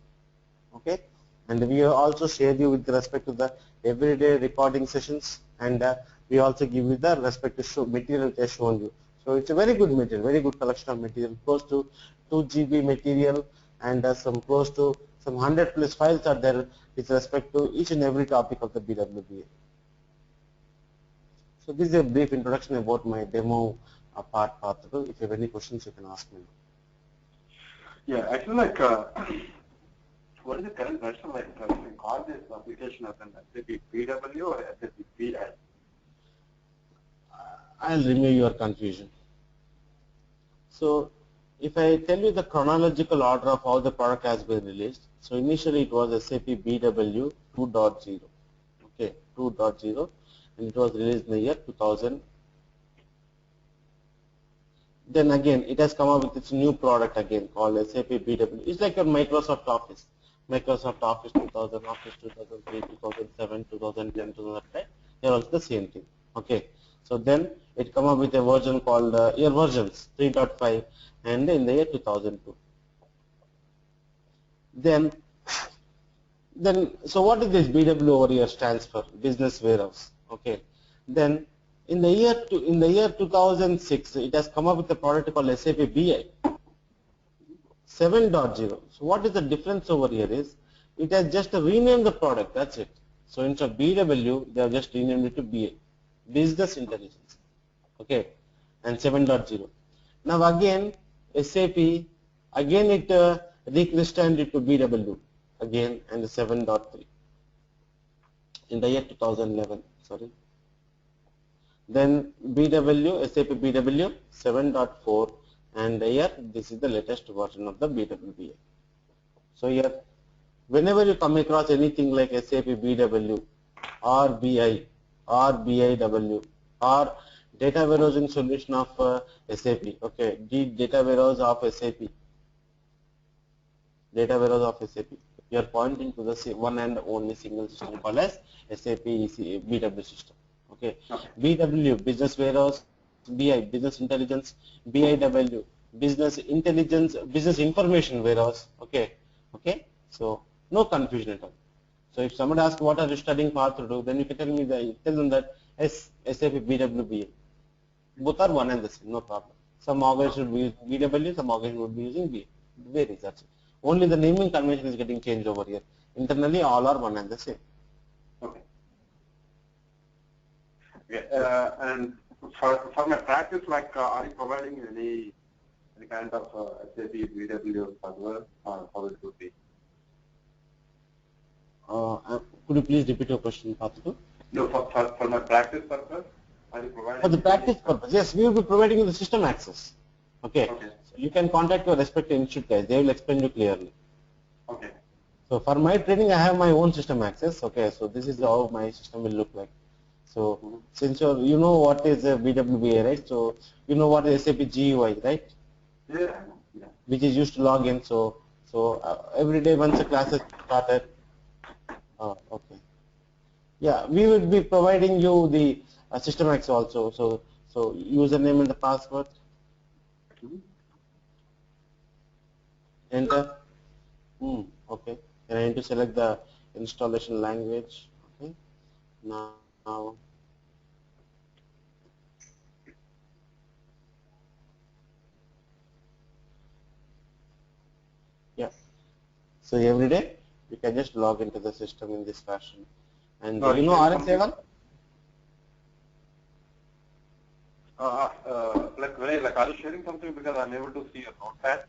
Okay, and we also share you with respect to the everyday recording sessions, and we also give you the respective material test shown you. So it's a very good material, very good collection of material, close to 2 GB material, and some close to some 100 plus files are there with respect to each and every topic of the BWBA. So this is a brief introduction about my demo part possible. If you have any questions, you can ask me. Yeah, actually, like, what is the current version like? You can call this application as an SAP BW or SAP BI? I'll remove your confusion. So if I tell you the chronological order of how the product has been released, so initially it was SAP BW 2.0, okay, 2.0, and it was released in the year 2000. Then again, it has come up with its new product again called SAP BW. It's like a Microsoft Office. Microsoft Office 2000, Office 2003, 2007, 2010, 2005. They're also the same thing. Okay. So then it come up with a version called year versions 3.5, and in the year 2002. Then so what is this BW over here stands for? Business Warehouse. Okay. Then in the year 2006, it has come up with a product called SAP BI 7.0. So what is the difference over here is it has just renamed the product. That's it. So instead of BW, they have just renamed it to BI, Business Intelligence. Okay, and 7.0. Now again, SAP again it recrystallized it to BW again, and the 7.3 in the year 2011. Sorry. Then BW, SAP BW 7.4, and here this is the latest version of the BWBA. So here, whenever you come across anything like SAP BW or BI or BIW or data warehousing solution of SAP, okay, the data warehouse of SAP, data warehouse of SAP. You are pointing to the one and only single system called as SAP BW system. Okay. BW, business warehouse, BI, business intelligence, BIW, business intelligence, business information warehouse. Okay. Okay. So no confusion at all. So if someone asks what are you studying path to do, then you can tell them that SAP BW BI. Both are one and the same, no problem. Some organizations would be using BW, some organizations would be using BI. Varies, that's it. Only the naming convention is getting changed over here. Internally, all are one and the same. Okay. Okay. And for my practice, like, are you providing any kind of SAP BW server, or how it would be? Could you please repeat your question, Patu? No, for my practice purpose, are you providing? For the practice purpose, yes, we will be providing you the system access. Okay. Okay. So you can contact your respective institute guys. They will explain you clearly. Okay. So for my training, I have my own system access. Okay. So this is how my system will look like. So since you know what is a BWBA, right? So you know what is SAP GUI, right? Yeah. Which is used to log in. So every day once the class is started. Okay. Yeah, we would be providing you the system access also. So username and the password. Enter. Okay. And I need to select the installation language. Okay. Now. Yeah. So every day you can just log into the system in this fashion. And you know RS7? Like, are you sharing something, because I'm able to see your notepad?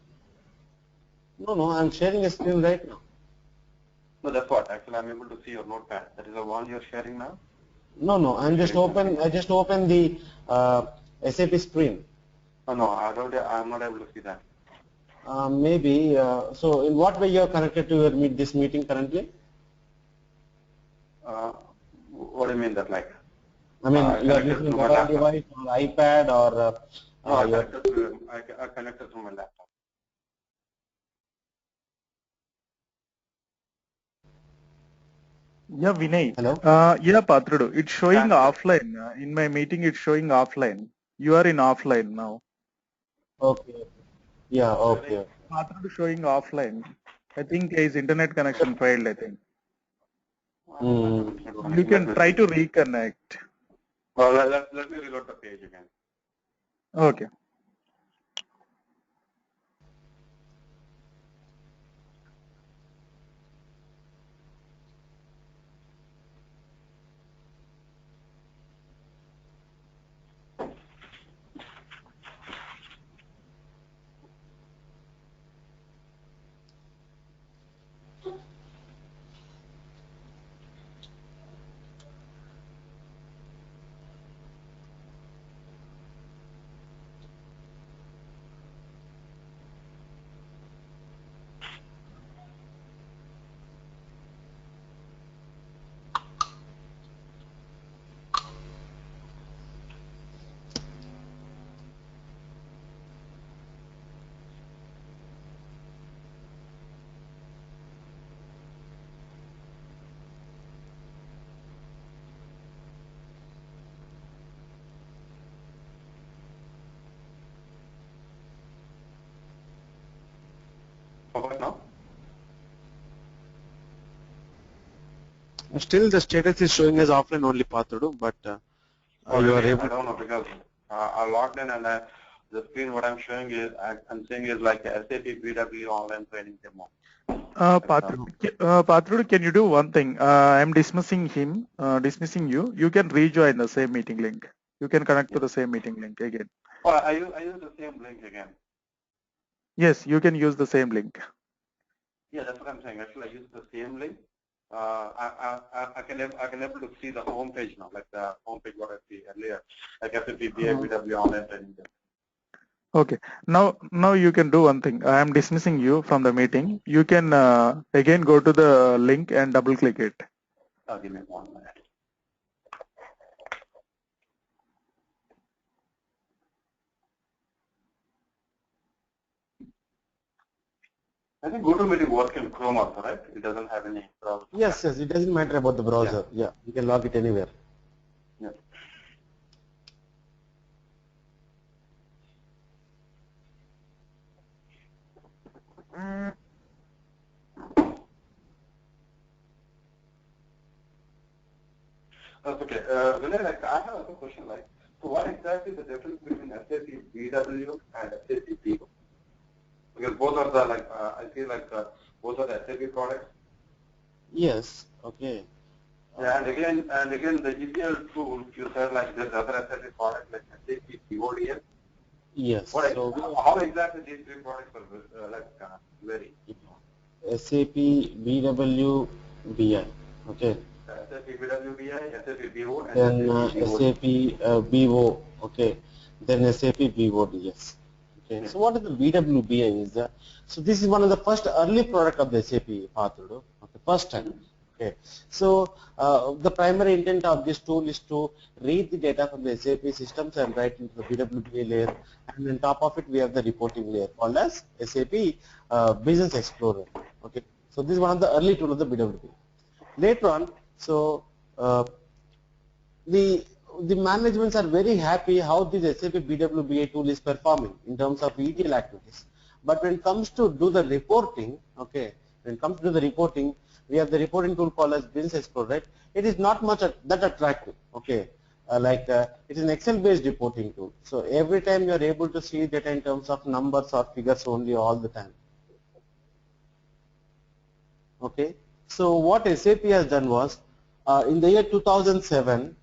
No, I'm sharing a screen right now. No, that's what. Actually, I'm able to see your notepad. That is the one you're sharing now? No, I just open the SAP screen. Oh, no, I'm not able to see that. Maybe. So in what way you are connected to your this meeting currently? What do you mean that, like? I mean, you are using mobile device or iPad or I connected to my laptop. Yeah, Vinay. Hello? Yeah, Patrudu. It's showing offline. In my meeting, it's showing offline. You are in offline now. Okay. Yeah, okay. Patrudu showing offline. I think his internet connection failed, I think. You can try to reconnect. Well, let me reload the page again. Okay. What now? Still the status is showing as offline only, Patrudu, but you are able. I don't know, because I logged in and the screen what I'm showing is, I'm seeing is like SAP BW online training demo. Patrudu, can you do one thing? I'm dismissing him, dismissing you. You can rejoin the same meeting link. You can connect to the same meeting link again. Oh, I use the same link again. Yes, you can use the same link. Yeah, that's what I'm saying. Actually, I use the same link. I can able to see the home page now, like the home page what I see earlier, like SAP BW online training. Okay. Now you can do one thing. I am dismissing you from the meeting. You can again go to the link and double click it. Give me 1 minute. I think GoToMeeting works in Chrome also, right? It doesn't have any browser. Yes, yes, it doesn't matter about the browser. Yeah, you can log it anywhere. Yeah. That's okay. Vinay, like, I have a question, like, so what exactly is the difference between SAP BW and SAP BW? Because both are the, like, I feel like both are the SAP products. Yes, okay. Yeah, and again, the ETL tool, you said like there's other SAP product like SAP BODS. Yes. What, So how exactly these three products are vary? SAP BW BI. Okay. SAP BW BI, SAP BO, and Then SAP SAP BO. Okay. Then SAP BODS. Okay. So what is the BWBI is? So this is one of the first early product of the SAP Pathudu. Okay. First time. Okay. So the primary intent of this tool is to read the data from the SAP systems and write into the BWBA layer, and on top of it we have the reporting layer called as SAP Business Explorer. Okay. So this is one of the early tools of the BWBA. Later on, so the managements are very happy how this SAP BWBA tool is performing in terms of ETL activities. But when it comes to do the reporting, okay, when it comes to do the reporting, we have the reporting tool called as Business Explorer, right? It is not much that attractive, okay. It is an Excel-based reporting tool. So every time you are able to see data in terms of numbers or figures only all the time. Okay. So what SAP has done was, in the year 2007,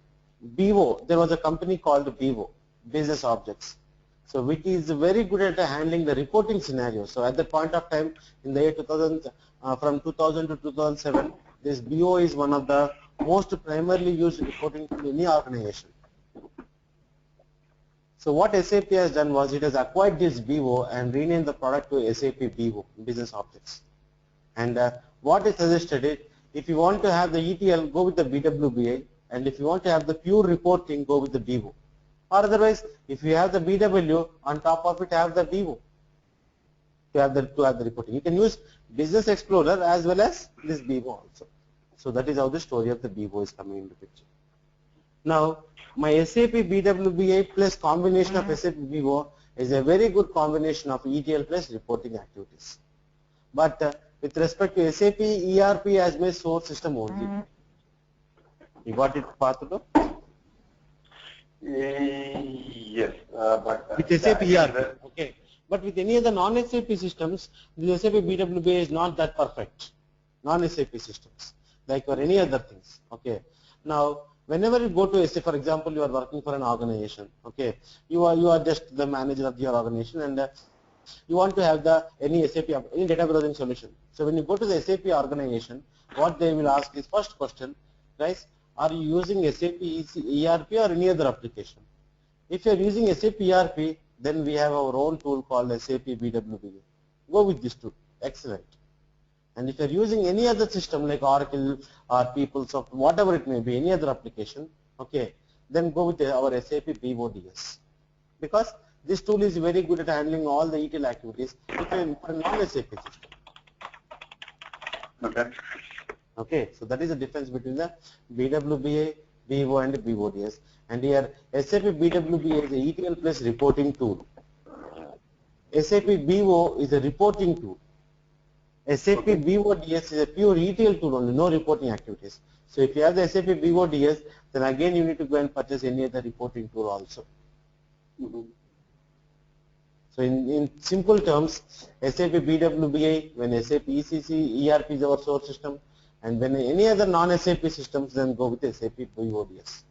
BO, there was a company called BO, Business Objects. So which is very good at handling the reporting scenario. So at that point of time, in the year 2000, from 2000 to 2007, this BO is one of the most primarily used reporting tool in any organization. So what SAP has done was it has acquired this BO and renamed the product to SAP BO, Business Objects. And what is suggested is, if you want to have the ETL, go with the BWBA, and if you want to have the pure reporting, go with the BO. Or otherwise, if you have the BW, on top of it have the BO to have the reporting. You can use Business Explorer as well as this BO also. So that is how the story of the BO is coming into picture. Now, my SAP BWBA plus combination of SAP BO is a very good combination of ETL plus reporting activities. But with respect to SAP ERP as my source system only. You got it, Pathudu? Yes, but with SAP ERP, okay. But with any other non-SAP systems, the SAP BWBA is not that perfect. Non-SAP systems, like or any other things, okay. Now, whenever you go to SAP, for example, you are working for an organization, okay. You are just the manager of your organization, and you want to have any SAP, any data browsing solution. So when you go to the SAP organization, what they will ask is, first question, guys, are you using SAP ERP or any other application? If you are using SAP ERP, then we have our own tool called SAP BWBA. Go with this tool. Excellent. And if you are using any other system like Oracle or PeopleSoft, whatever it may be, any other application, okay, then go with our SAP BODS. Because this tool is very good at handling all the ETL activities for a non-SAP system. okay. Okay, so that is the difference between the BWBA, BO and BODS. And here SAP BWBA is a ETL plus reporting tool. SAP BO is a reporting tool. SAP BODS is a pure ETL tool only, no reporting activities. So if you have the SAP BODS, then again you need to go and purchase any other reporting tool also. So in simple terms, SAP BWBA, when SAP ECC, ERP is our source system, and when any other non-SAP systems, then go with SAP BODS.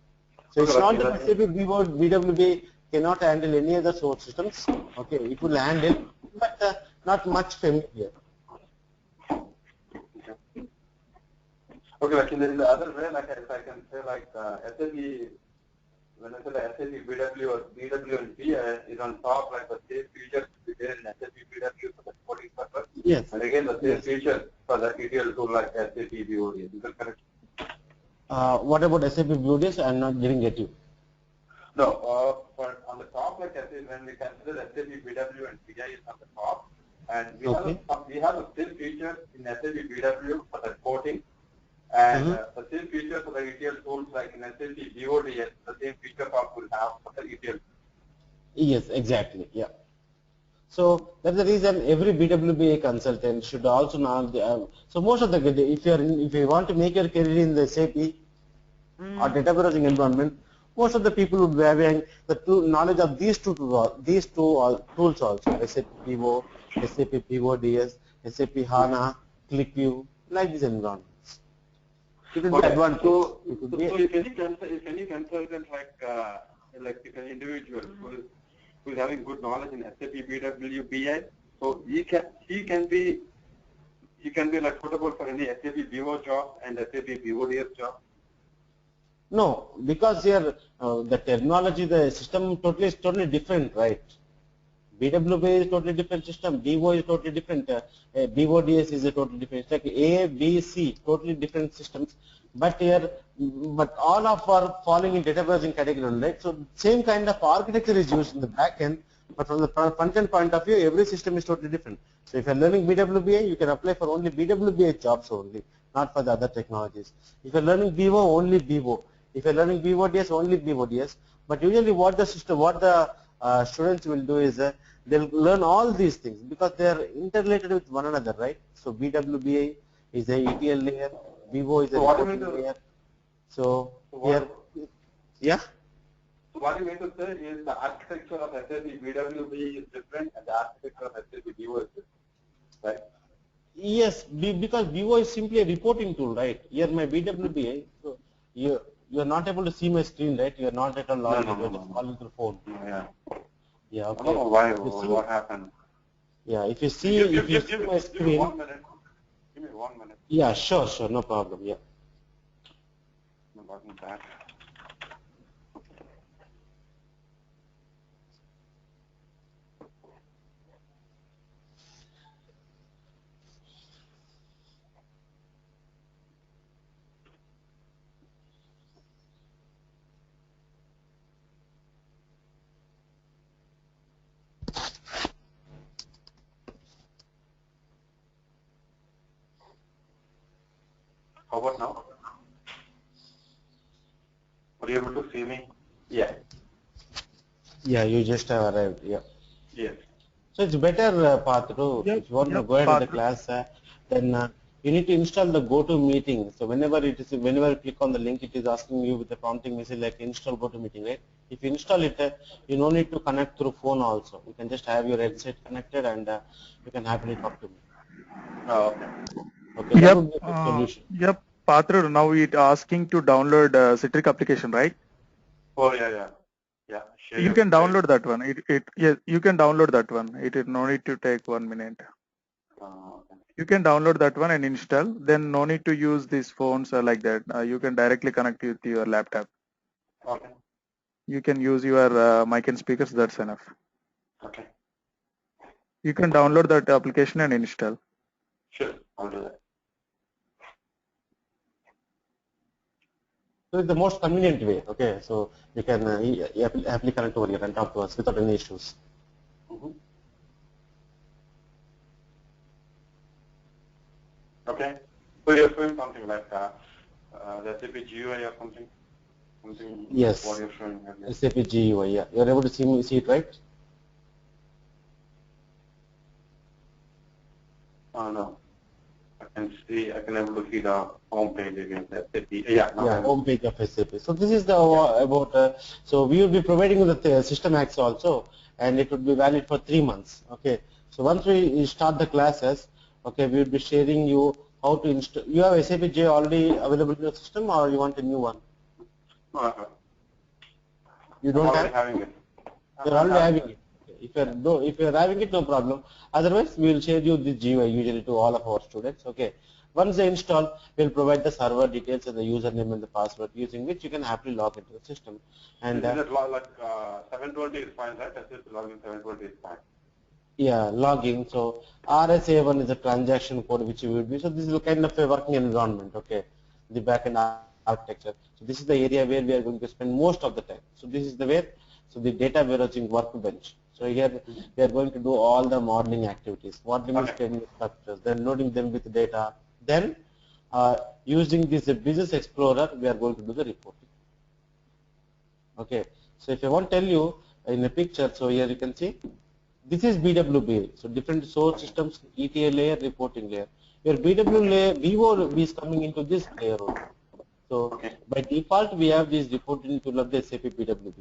So it's not that SAP BWBA cannot handle any other source systems. Okay, it will handle, but not much familiar. Okay, like in the other way, like if I can say like SAP, when I say the SAP BW or BW and BI is on top, like the same features there in SAP BW for the reporting purpose. Yes. And again the same features for the ETL tool like SAP BODS. Is that correct? What about SAP BODS? I didn't get you. No, but on the top, like when we consider SAP BW and BI is on the top, And we Okay. have a still feature in SAP BW for the reporting, and the same feature for the ETL tools like in SAP BODS, the same feature part will have for the ETL. Yes, exactly. Yeah. So that's the reason every BWBA consultant should also know. So most of the if you want to make your career in the SAP or data warehousing environment, most of the people would be having the knowledge of these two tools also: SAP PO, SAP PODS, SAP HANA, ClickView, like these environments. It would be advantage. So, It would so, be so if any consultant like if an individual who is having good knowledge in SAP BW BI, so he can be like suitable for any SAP BO job and SAP BODS job. no, because here the terminology, the system is totally different, right? BWB is totally different system. BO is totally different. BODS is a totally different. It's like A, B, C, totally different systems. But here, but all of are falling in data warehousing category, right? So same kind of architecture is used in the back end, but from the front end point of view, every system is totally different. So if you're learning BWBA, you can apply for only BWBA jobs only, not for the other technologies. If you're learning BO, only BO. If you're learning BODS, only BODS. But usually what the system, what the students will do is they'll learn all these things because they are interrelated with one another, right? So BWBA is a ETL layer, BO is a reporting layer. So here, yeah. So what you mean to say is the architecture of SAP BWB is different and the architecture of SAP BO is different, right? Yes, because BO is simply a reporting tool, right? Here my BWBA, so you are not able to see my screen, right? You are not at all logged in. You are just calling through phone. Yeah. Yeah. Okay. I don't know why. What happened? Yeah. If you see, my screen. Give me 1 minute. Give me 1 minute. Yeah. Sure. No problem. Yeah. I'm logging back. How about now? Are you able to see me? Yeah. Yeah. You just have arrived. Yeah. Yes. So it's better, Patru, if you want to go ahead with the class, then you need to install the GoToMeeting. So whenever you click on the link, it is asking you with the prompting message like install GoToMeeting, right? If you install it, you no need to connect through phone also. You can just have your headset connected and you can happily talk to me. Oh, okay. Okay, that would be a good solution. Yep, Patru, now it asking to download Citric application, right? Oh, yeah. Yeah. You can download that one. Yes, you can download that one. It is no need to take 1 minute. Okay. You can download that one and install. Then no need to use these phones like that. You can directly connect with your laptop. Okay. You can use your mic and speakers. That's enough. Okay. You can download that application and install. Sure, I'll do that. So it's the most convenient way. Okay, so you can happily connect over here and talk to us without any issues. Okay. So you're showing something like the SAP GUI or something? Yes. What you're showing earlier. SAP GUI, yeah. You're able to see it, right? Oh, no. I can able to see the home page again. SAP. Yeah. Home page of SAP. So this is the about. So we will be providing you the system access also, and it would be valid for 3 months. Okay. So once we start the classes, okay, we will be sharing you how to install. You have SAP J already available in your system, or you want a new one? You don't have. Having it. You're already having it. If you're having it, no problem. Otherwise, we will share you the GUI usually to all of our students. Okay. Once they install, we'll provide the server details and the username and the password using which you can happily log into the system. And is it like 720 is fine, right? SAP login 720 is fine. Yeah, login. So RSA1 is a transaction code which you will be. So this is kind of a working environment. Okay, the backend architecture. So this is the area where we are going to spend most of the time. So this is the where. So the data warehousing workbench. So here we are going to do all the modeling activities. Modeling is creating the structures, then loading them with data. Then using this Business Explorer, we are going to do the reporting. Okay. So if I want to tell you in a picture, so here you can see this is BW. So different source systems, ETL layer, reporting layer. Your BW layer, VO is coming into this layer only. So by default, we have this reporting tool of the SAP BW.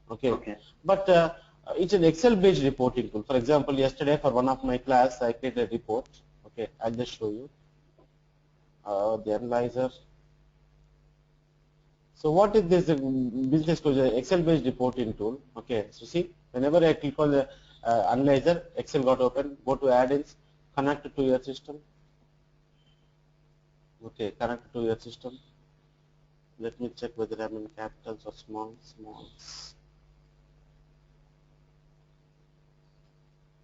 Okay. But it's an Excel-based reporting tool. For example, yesterday for one of my class, I created a report. Okay, I'll just show you the analyzer. So what is this business exposure Excel-based reporting tool? Okay, so see, whenever I click on the analyzer, Excel got open. Go to add-ins, connect it to your system. Okay, connect it to your system. Let me check whether I'm in capitals or smalls.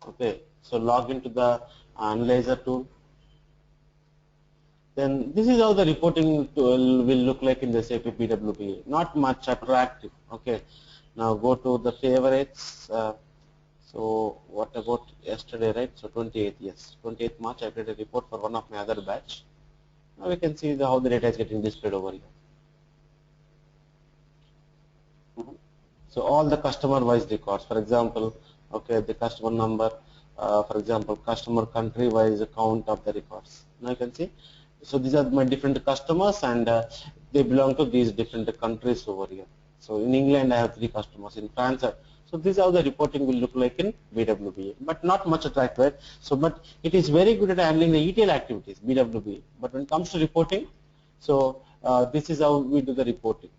Okay, so log into the analyzer tool. Then this is how the reporting tool will look like in the SAP BW. Not much attractive. Okay, now go to the favorites. So what about yesterday, right? So 28th, yes, 28th March, I created a report for one of my other batch. Now we can see how the data is getting displayed over here. So all the customer-wise records, for example, okay, the customer number, for example, customer country-wise count of the records. Now you can see. So these are my different customers, and they belong to these different countries over here. So in England, I have 3 customers. In France, so this is how the reporting will look like in BW, but not much attractive. So, but it is very good at handling the ETL activities, BW. But when it comes to reporting, so this is how we do the reporting.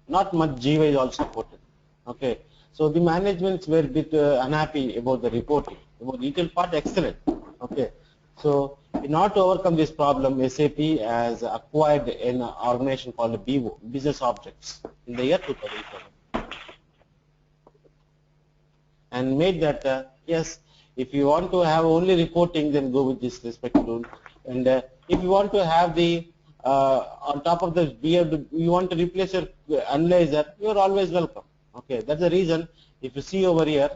Not much GUI is also supported. Okay, so the managements were a bit unhappy about the reporting. About the ETL part, excellent. Okay, so in order to overcome this problem, SAP has acquired an organization called BO, Business Objects, in the year 2007, and made that yes, if you want to have only reporting, then go with this respective tool, and if you want to have the on top of the BW, you want to replace your analyzer, you are always welcome. Okay, that's the reason. If you see over here,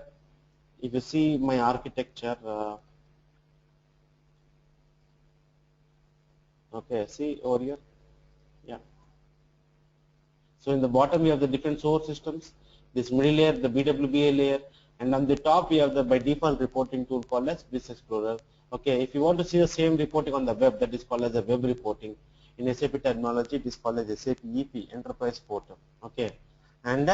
if you see my architecture, okay, see over here, yeah. So in the bottom we have the different source systems, this middle layer, the BWBA layer, and on the top we have the by default reporting tool called as Business Explorer. Okay, if you want to see the same reporting on the web, that is called as a web reporting. In SAP terminology, it is called as SAP EP, Enterprise Portal. Okay, and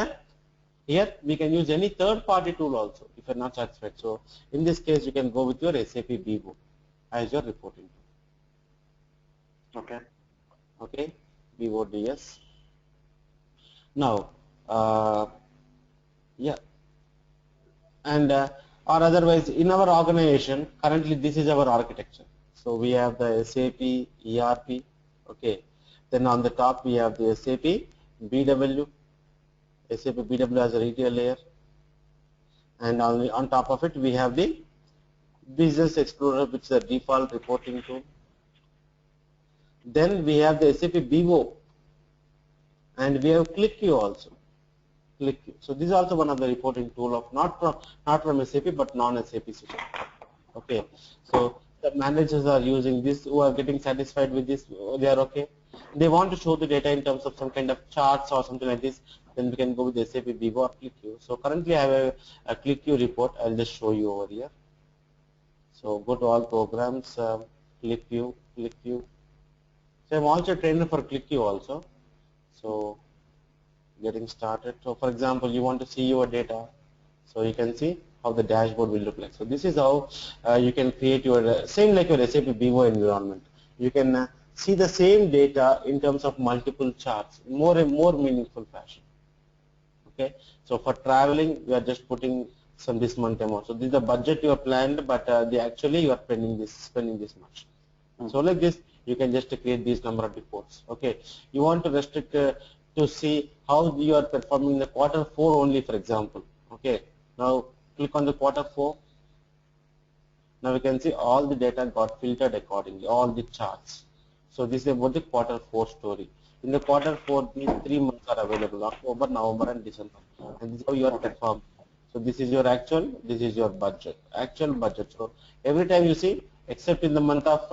here we can use any third-party tool also if you're not satisfied. So in this case, you can go with your SAP BW as your reporting tool. Okay. Okay, BODS. Now, yeah, and or otherwise in our organization, currently this is our architecture. So we have the SAP ERP. Okay, then on the top we have the SAP BW. SAP BW as a retail layer, and on top of it we have the Business Explorer, which is the default reporting tool. Then we have the SAP BO, and we have ClickView also. ClickView. So this is also one of the reporting tool of not from SAP but non-SAP system. Okay, so the managers are using this who are getting satisfied with this. They are okay. They want to show the data in terms of some kind of charts or something like this. Then we can go with SAP BW or ClickView. So currently I have a ClickView report. I'll just show you over here. So go to all programs, ClickView. So I'm also trained for ClickView also. So getting started. So for example, you want to see your data. So you can see how the dashboard will look like. So this is how you can create your, same like your SAP BW environment. You can see the same data in terms of multiple charts, more and more meaningful fashion. Okay, so for traveling, you are just putting this month amount. So this is the budget you have planned, but actually you are spending this much. So like this, you can just create these number of reports. Okay, you want to restrict to see how you are performing in the quarter 4 only, for example. Okay, now click on the quarter 4. Now we can see all the data got filtered accordingly, all the charts. So this is about the quarter 4 story. In the quarter 4, these 3 months are available: October, November, and December. And this is how you are performing. So this is your actual, this is your budget, actual budget. So every time you see, except in the month of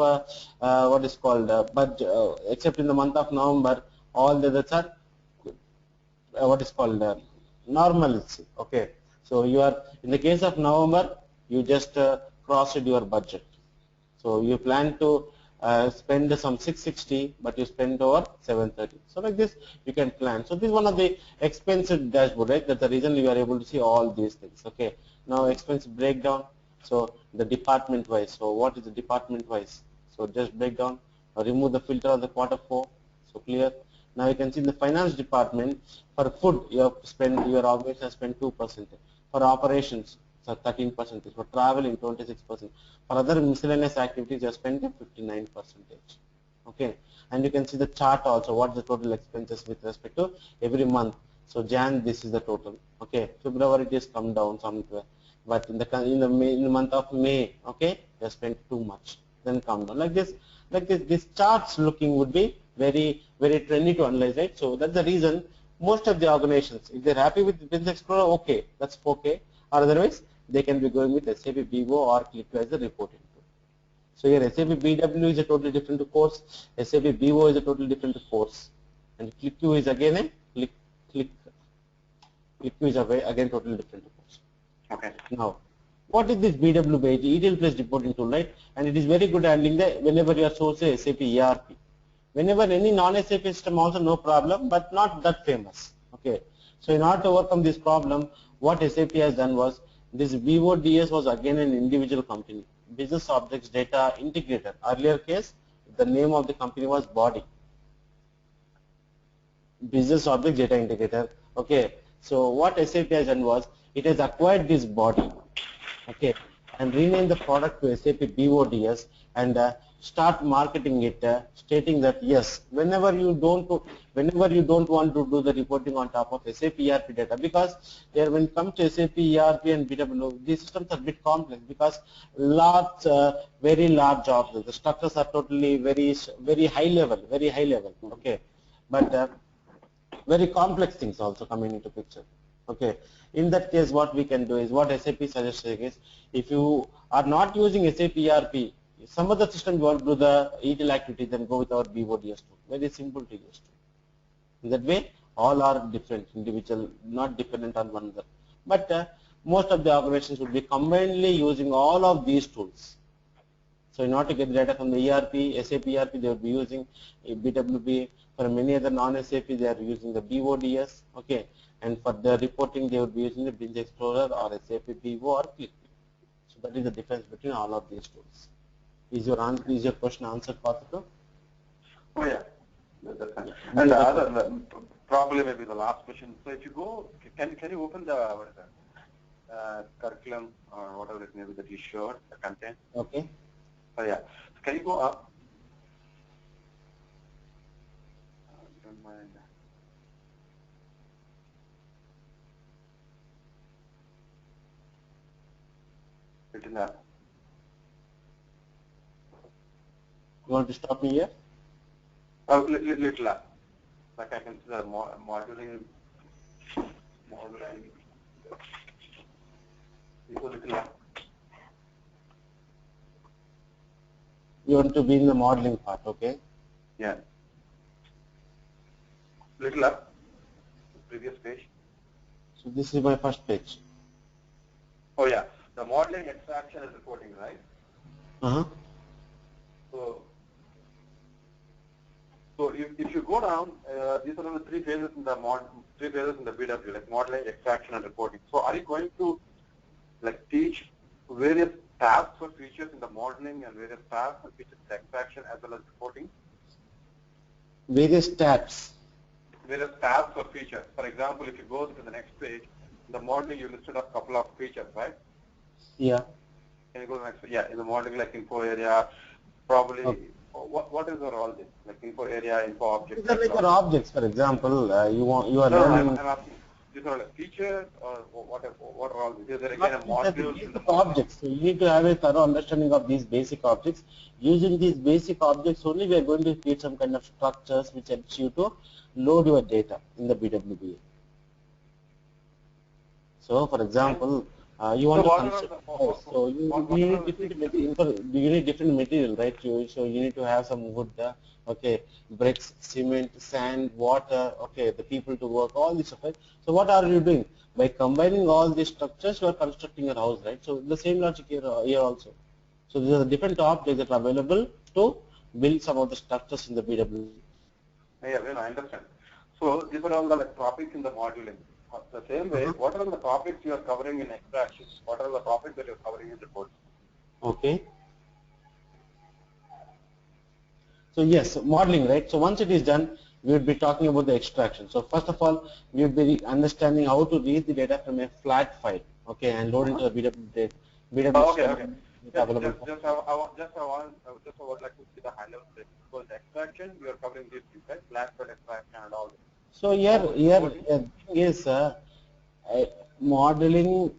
what is called budget, except in the month of November, all the others are what is called normalcy. Okay, so you are in the case of November, you just crossed your budget. So you plan to spend some 660, but you spend over 730. So like this, you can plan. So this is one of the expense dashboard, right? That's the reason we are able to see all these things. Okay. Now expense breakdown. So the department wise. So what is the department wise? So just breakdown or remove the filter of the quarter 4. So clear. Now you can see in the finance department, for food you have spent, your organization has spent 2%. For operations, so 13%. For traveling, 26%. For other miscellaneous activities, you have spent 59%. Okay, and you can see the chart also. What is the total expenses with respect to every month? So Jan, this is the total. Okay, February it is come down somewhere, but in the month of May, okay, you have spent too much. Then come down like this. This charts looking would be very trendy to analyze, right? So that's the reason most of the organizations, if they're happy with Business Explorer, okay, that's okay. Or otherwise, they can be going with SAP BW or ClickView as the reporting tool. So here SAP BW is a totally different course, SAP BW is a totally different course, and ClickView is again a ClickView is again totally different course. Okay. Now, what is this BW page? ETL plus reporting tool, right? And it is very good handling the whenever you are sourcing SAP ERP. Whenever any non-SAP system also no problem, but not that famous. Okay. So in order to overcome this problem, what SAP has done was, this BODS was again an individual company, Business Objects Data Integrator. Earlier case, the name of the company was Body, Business Object Data Integrator. Okay, so what SAP has done was, it has acquired this Body, okay, and renamed the product to SAP BODS and start marketing it, stating that yes, whenever you don't want to do the reporting on top of SAP ERP data, because there when it comes to SAP ERP and BW, these systems are a bit complex because very large jobs. The structures are totally very high level, okay, but very complex things also coming into picture. Okay, in that case, what we can do is, what SAP suggests is, if you are not using SAP ERP, some other system you want to do the ETL activity, then go with our BODS tool. Very simple to use. In that way, all are different, individual, not dependent on one another. But most of the organizations would be combinedly using all of these tools. So in order to get data from the ERP, SAP ERP, they will be using BWB. For many other non-SAP, they are using the BODS. Okay, and for the reporting, they would be using the Business Explorer or SAP BW or ClickView. So that is the difference between all of these tools. Is your question answered, Patrick? Oh yeah, that's fine. And the other, probably maybe the last question. So if you go, can you open the curriculum or whatever it may be that you showed, the content? Okay. Oh yeah. So can you go up? Don't mind. Little up. You want to stop me here? Oh, little up. Like I can see the modeling. You go little up. You want to be in the modeling part, okay? Yeah. Little up. Previous page. So this is my first page. Oh yeah. The modeling, extraction, and reporting, right? So if you go down, these are the three phases in the BW, like modeling, extraction, and reporting. So are you going to like teach various tabs for features in the modeling and various tabs for features in the extraction as well as reporting? Various tabs. Various tabs for features. For example, if you go to the next page, in the modeling you listed a couple of features, right? Yeah. Can you go to the next page? Yeah, in the modeling like info area, probably. Okay. What is all this? Like info area, info objects. These are like your objects, for example. You are learning. I'm asking, these are like features or what are all these? Is there again a module in the objects. So you need to have a thorough understanding of these basic objects. Using these basic objects only, we are going to create some kind of structures which helps you to load your data in the BWBA. So, for example, you want to construct a house, so you need different material, right? So you need to have some wood, okay, bricks, cement, sand, water, okay, the people to work, all this stuff, right? So what are you doing? By combining all these structures, you are constructing your house, right? So the same logic here also. So these are the different objects that are available to build some of the structures in the BW. Yeah, well, I understand. So these are all the topics in the modeling. The same way, what are the topics you are covering in extraction? What are the topics that you are covering in reports? Okay. So yes, modeling, right? So once it is done, we will be talking about the extraction. So first of all, we will be understanding how to read the data from a flat file, okay, and load into the BW data. Okay. I would like to see the high level thing. Because extraction, you are covering these things, right? Flat file extraction and all this. So here thing is modeling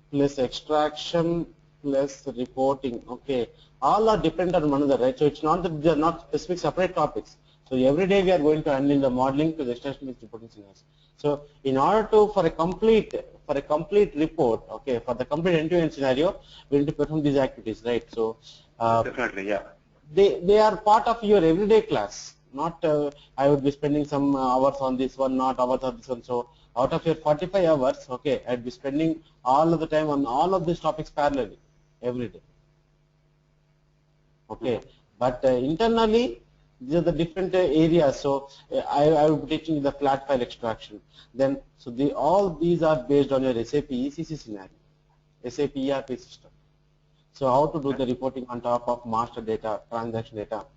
plus extraction plus reporting. Okay, all are dependent on one another, right? So it's not that they are not specific separate topics. So every day we are going to handle the modeling to the extraction plus reporting scenarios. So in order to for a complete report, okay, for the complete end-to-end scenario, we need to perform these activities, right? So definitely, yeah. They are part of your everyday class. Not I would be spending some hours on this one, not hours on this one. So out of your 45 hours, okay, I'd be spending all of the time on all of these topics parallelly every day. Okay, but internally these are the different areas. So I will be teaching the flat file extraction. Then so all these are based on your SAP ECC scenario, SAP ERP system. So how to do the reporting on top of master data, transaction data.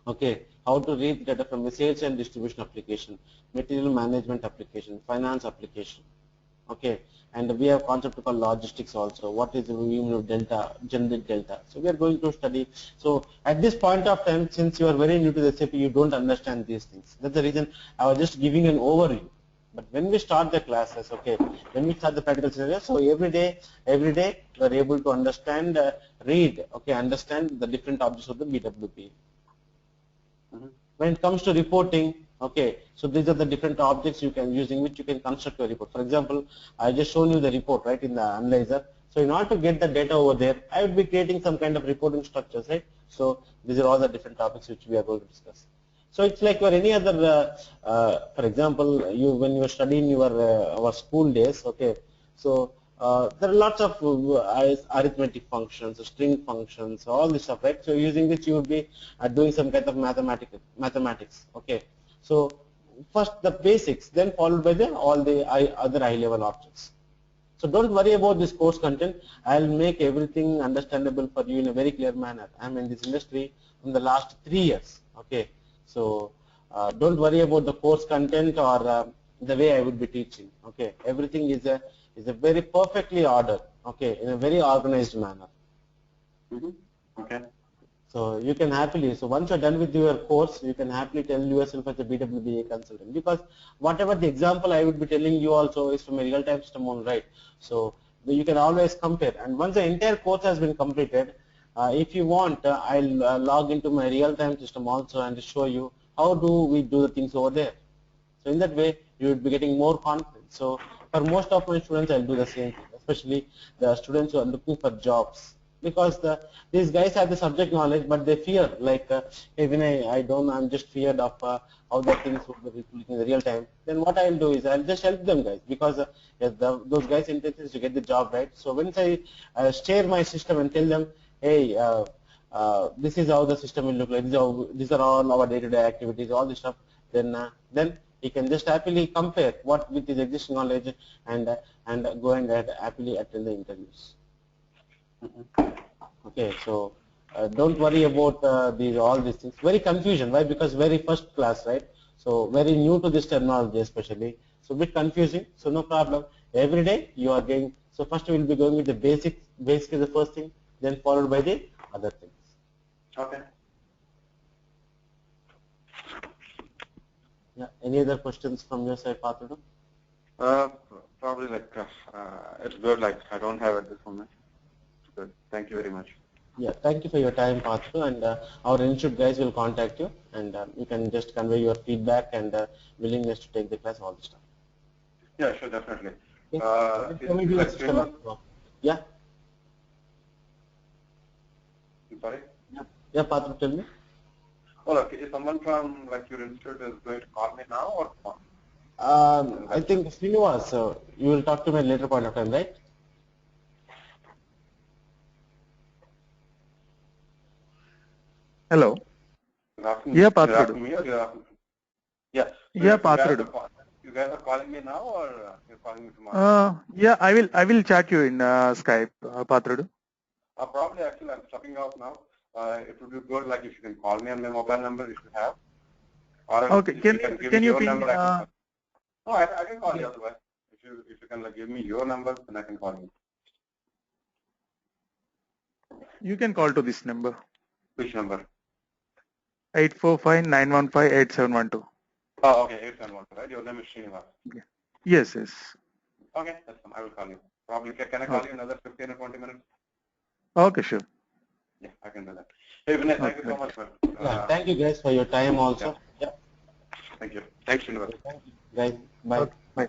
Okay, how to read data from a sales and distribution application, material management application, finance application. Okay, and we have concept called logistics also. What is the meaning of delta, generic delta? So we are going to study. So at this point of time, since you are very new to the SAP, you don't understand these things. That's the reason I was just giving an overview. But when we start the classes, okay, when we start the practical scenario, so every day we are able to understand, read, okay, understand the different objects of the BWP. When it comes to reporting, okay, so these are the different objects you can using which you can construct your report. For example, I just shown you the report, right, in the analyzer. So in order to get the data over there, I would be creating some kind of reporting structures, right? So these are all the different topics which we are going to discuss. So it's like your any other, for example, when you are studying your our school days, okay. So there are lots of arithmetic functions, string functions, all this stuff, right? So using which you would be doing some kind of mathematics, okay. So first the basics, then followed by all the other high-level objects. So don't worry about this course content. I'll make everything understandable for you in a very clear manner. I'm in this industry from the last 3 years, okay. So don't worry about the course content or the way I would be teaching. Okay, everything is a very perfectly ordered. Okay, in a very organized manner. Okay. So you can happily. So once you're done with your course, you can happily tell yourself as a BWBA consultant, because whatever the example I would be telling you also is from a real-time system only, right? So you can always compare. And once the entire course has been completed, if you want, I'll log into my real-time system also and show you how do we do the things over there. So in that way, you would be getting more confidence. So for most of my students, I'll do the same thing, especially the students who are looking for jobs, because these guys have the subject knowledge, but they fear, like, hey Vinay, I'm just feared of how the things would be in the real time. Then what I'll do is I'll just help them, guys, because those guys' intention is to get the job, right? So once I share my system and tell them, hey, this is how the system will look like, these are all our day-to-day activities, all this stuff, then he can just happily compare what with his existing knowledge and go and happily attend the interviews. Okay, so don't worry about all these things. Very confusion, right? Because very first class, right? So very new to this terminology, especially. So bit confusing. So no problem. Every day you are going. So first we will be going with the basics. Basic is the first thing, then followed by the other things. Okay. Yeah. Any other questions from your side, Patrick? Probably like it's good. Like I don't have at this moment. Good. Thank you very much. Yeah, thank you for your time, Patru, and our institute guys will contact you, and you can just convey your feedback and willingness to take the class, all this stuff. Yeah, sure, definitely. Can we do a system of work? Yeah. Sorry? Yeah, Patra, tell me. Oh, okay. Is someone from like your institute is going to call me now or what? I think Srinivas, you will talk to me at a later point of time, right? Hello. You're asking, Yeah, you're Pathrudu. asking me or you're asking? Yeah. So Yeah, you guys Pathrudu. you guys are calling me now or you're calling me tomorrow? Yeah, I will chat you in Skype, Pathrudu. Probably actually I'm stepping out now. It would be good like if you can call me on my mobile number if you have. Or Okay, if you can give me can you your ping? number, I can call. No, I can call you otherwise. If you can like give me your number, then I can call you. You can call to this number. Which number? 845-915-8712. Oh, okay, 871, right? Your name is Schema. Yes, yes. Okay, that's fine. I will call you. Probably can I call you another 15 or 20 minutes? Okay, sure. Yeah, I can do that. Hey, Vinay, thank you so much, man. Yeah, thank you guys for your time also. Yeah. Thank you. Thanks, Srinivas. Thank you guys. Bye. Okay, bye.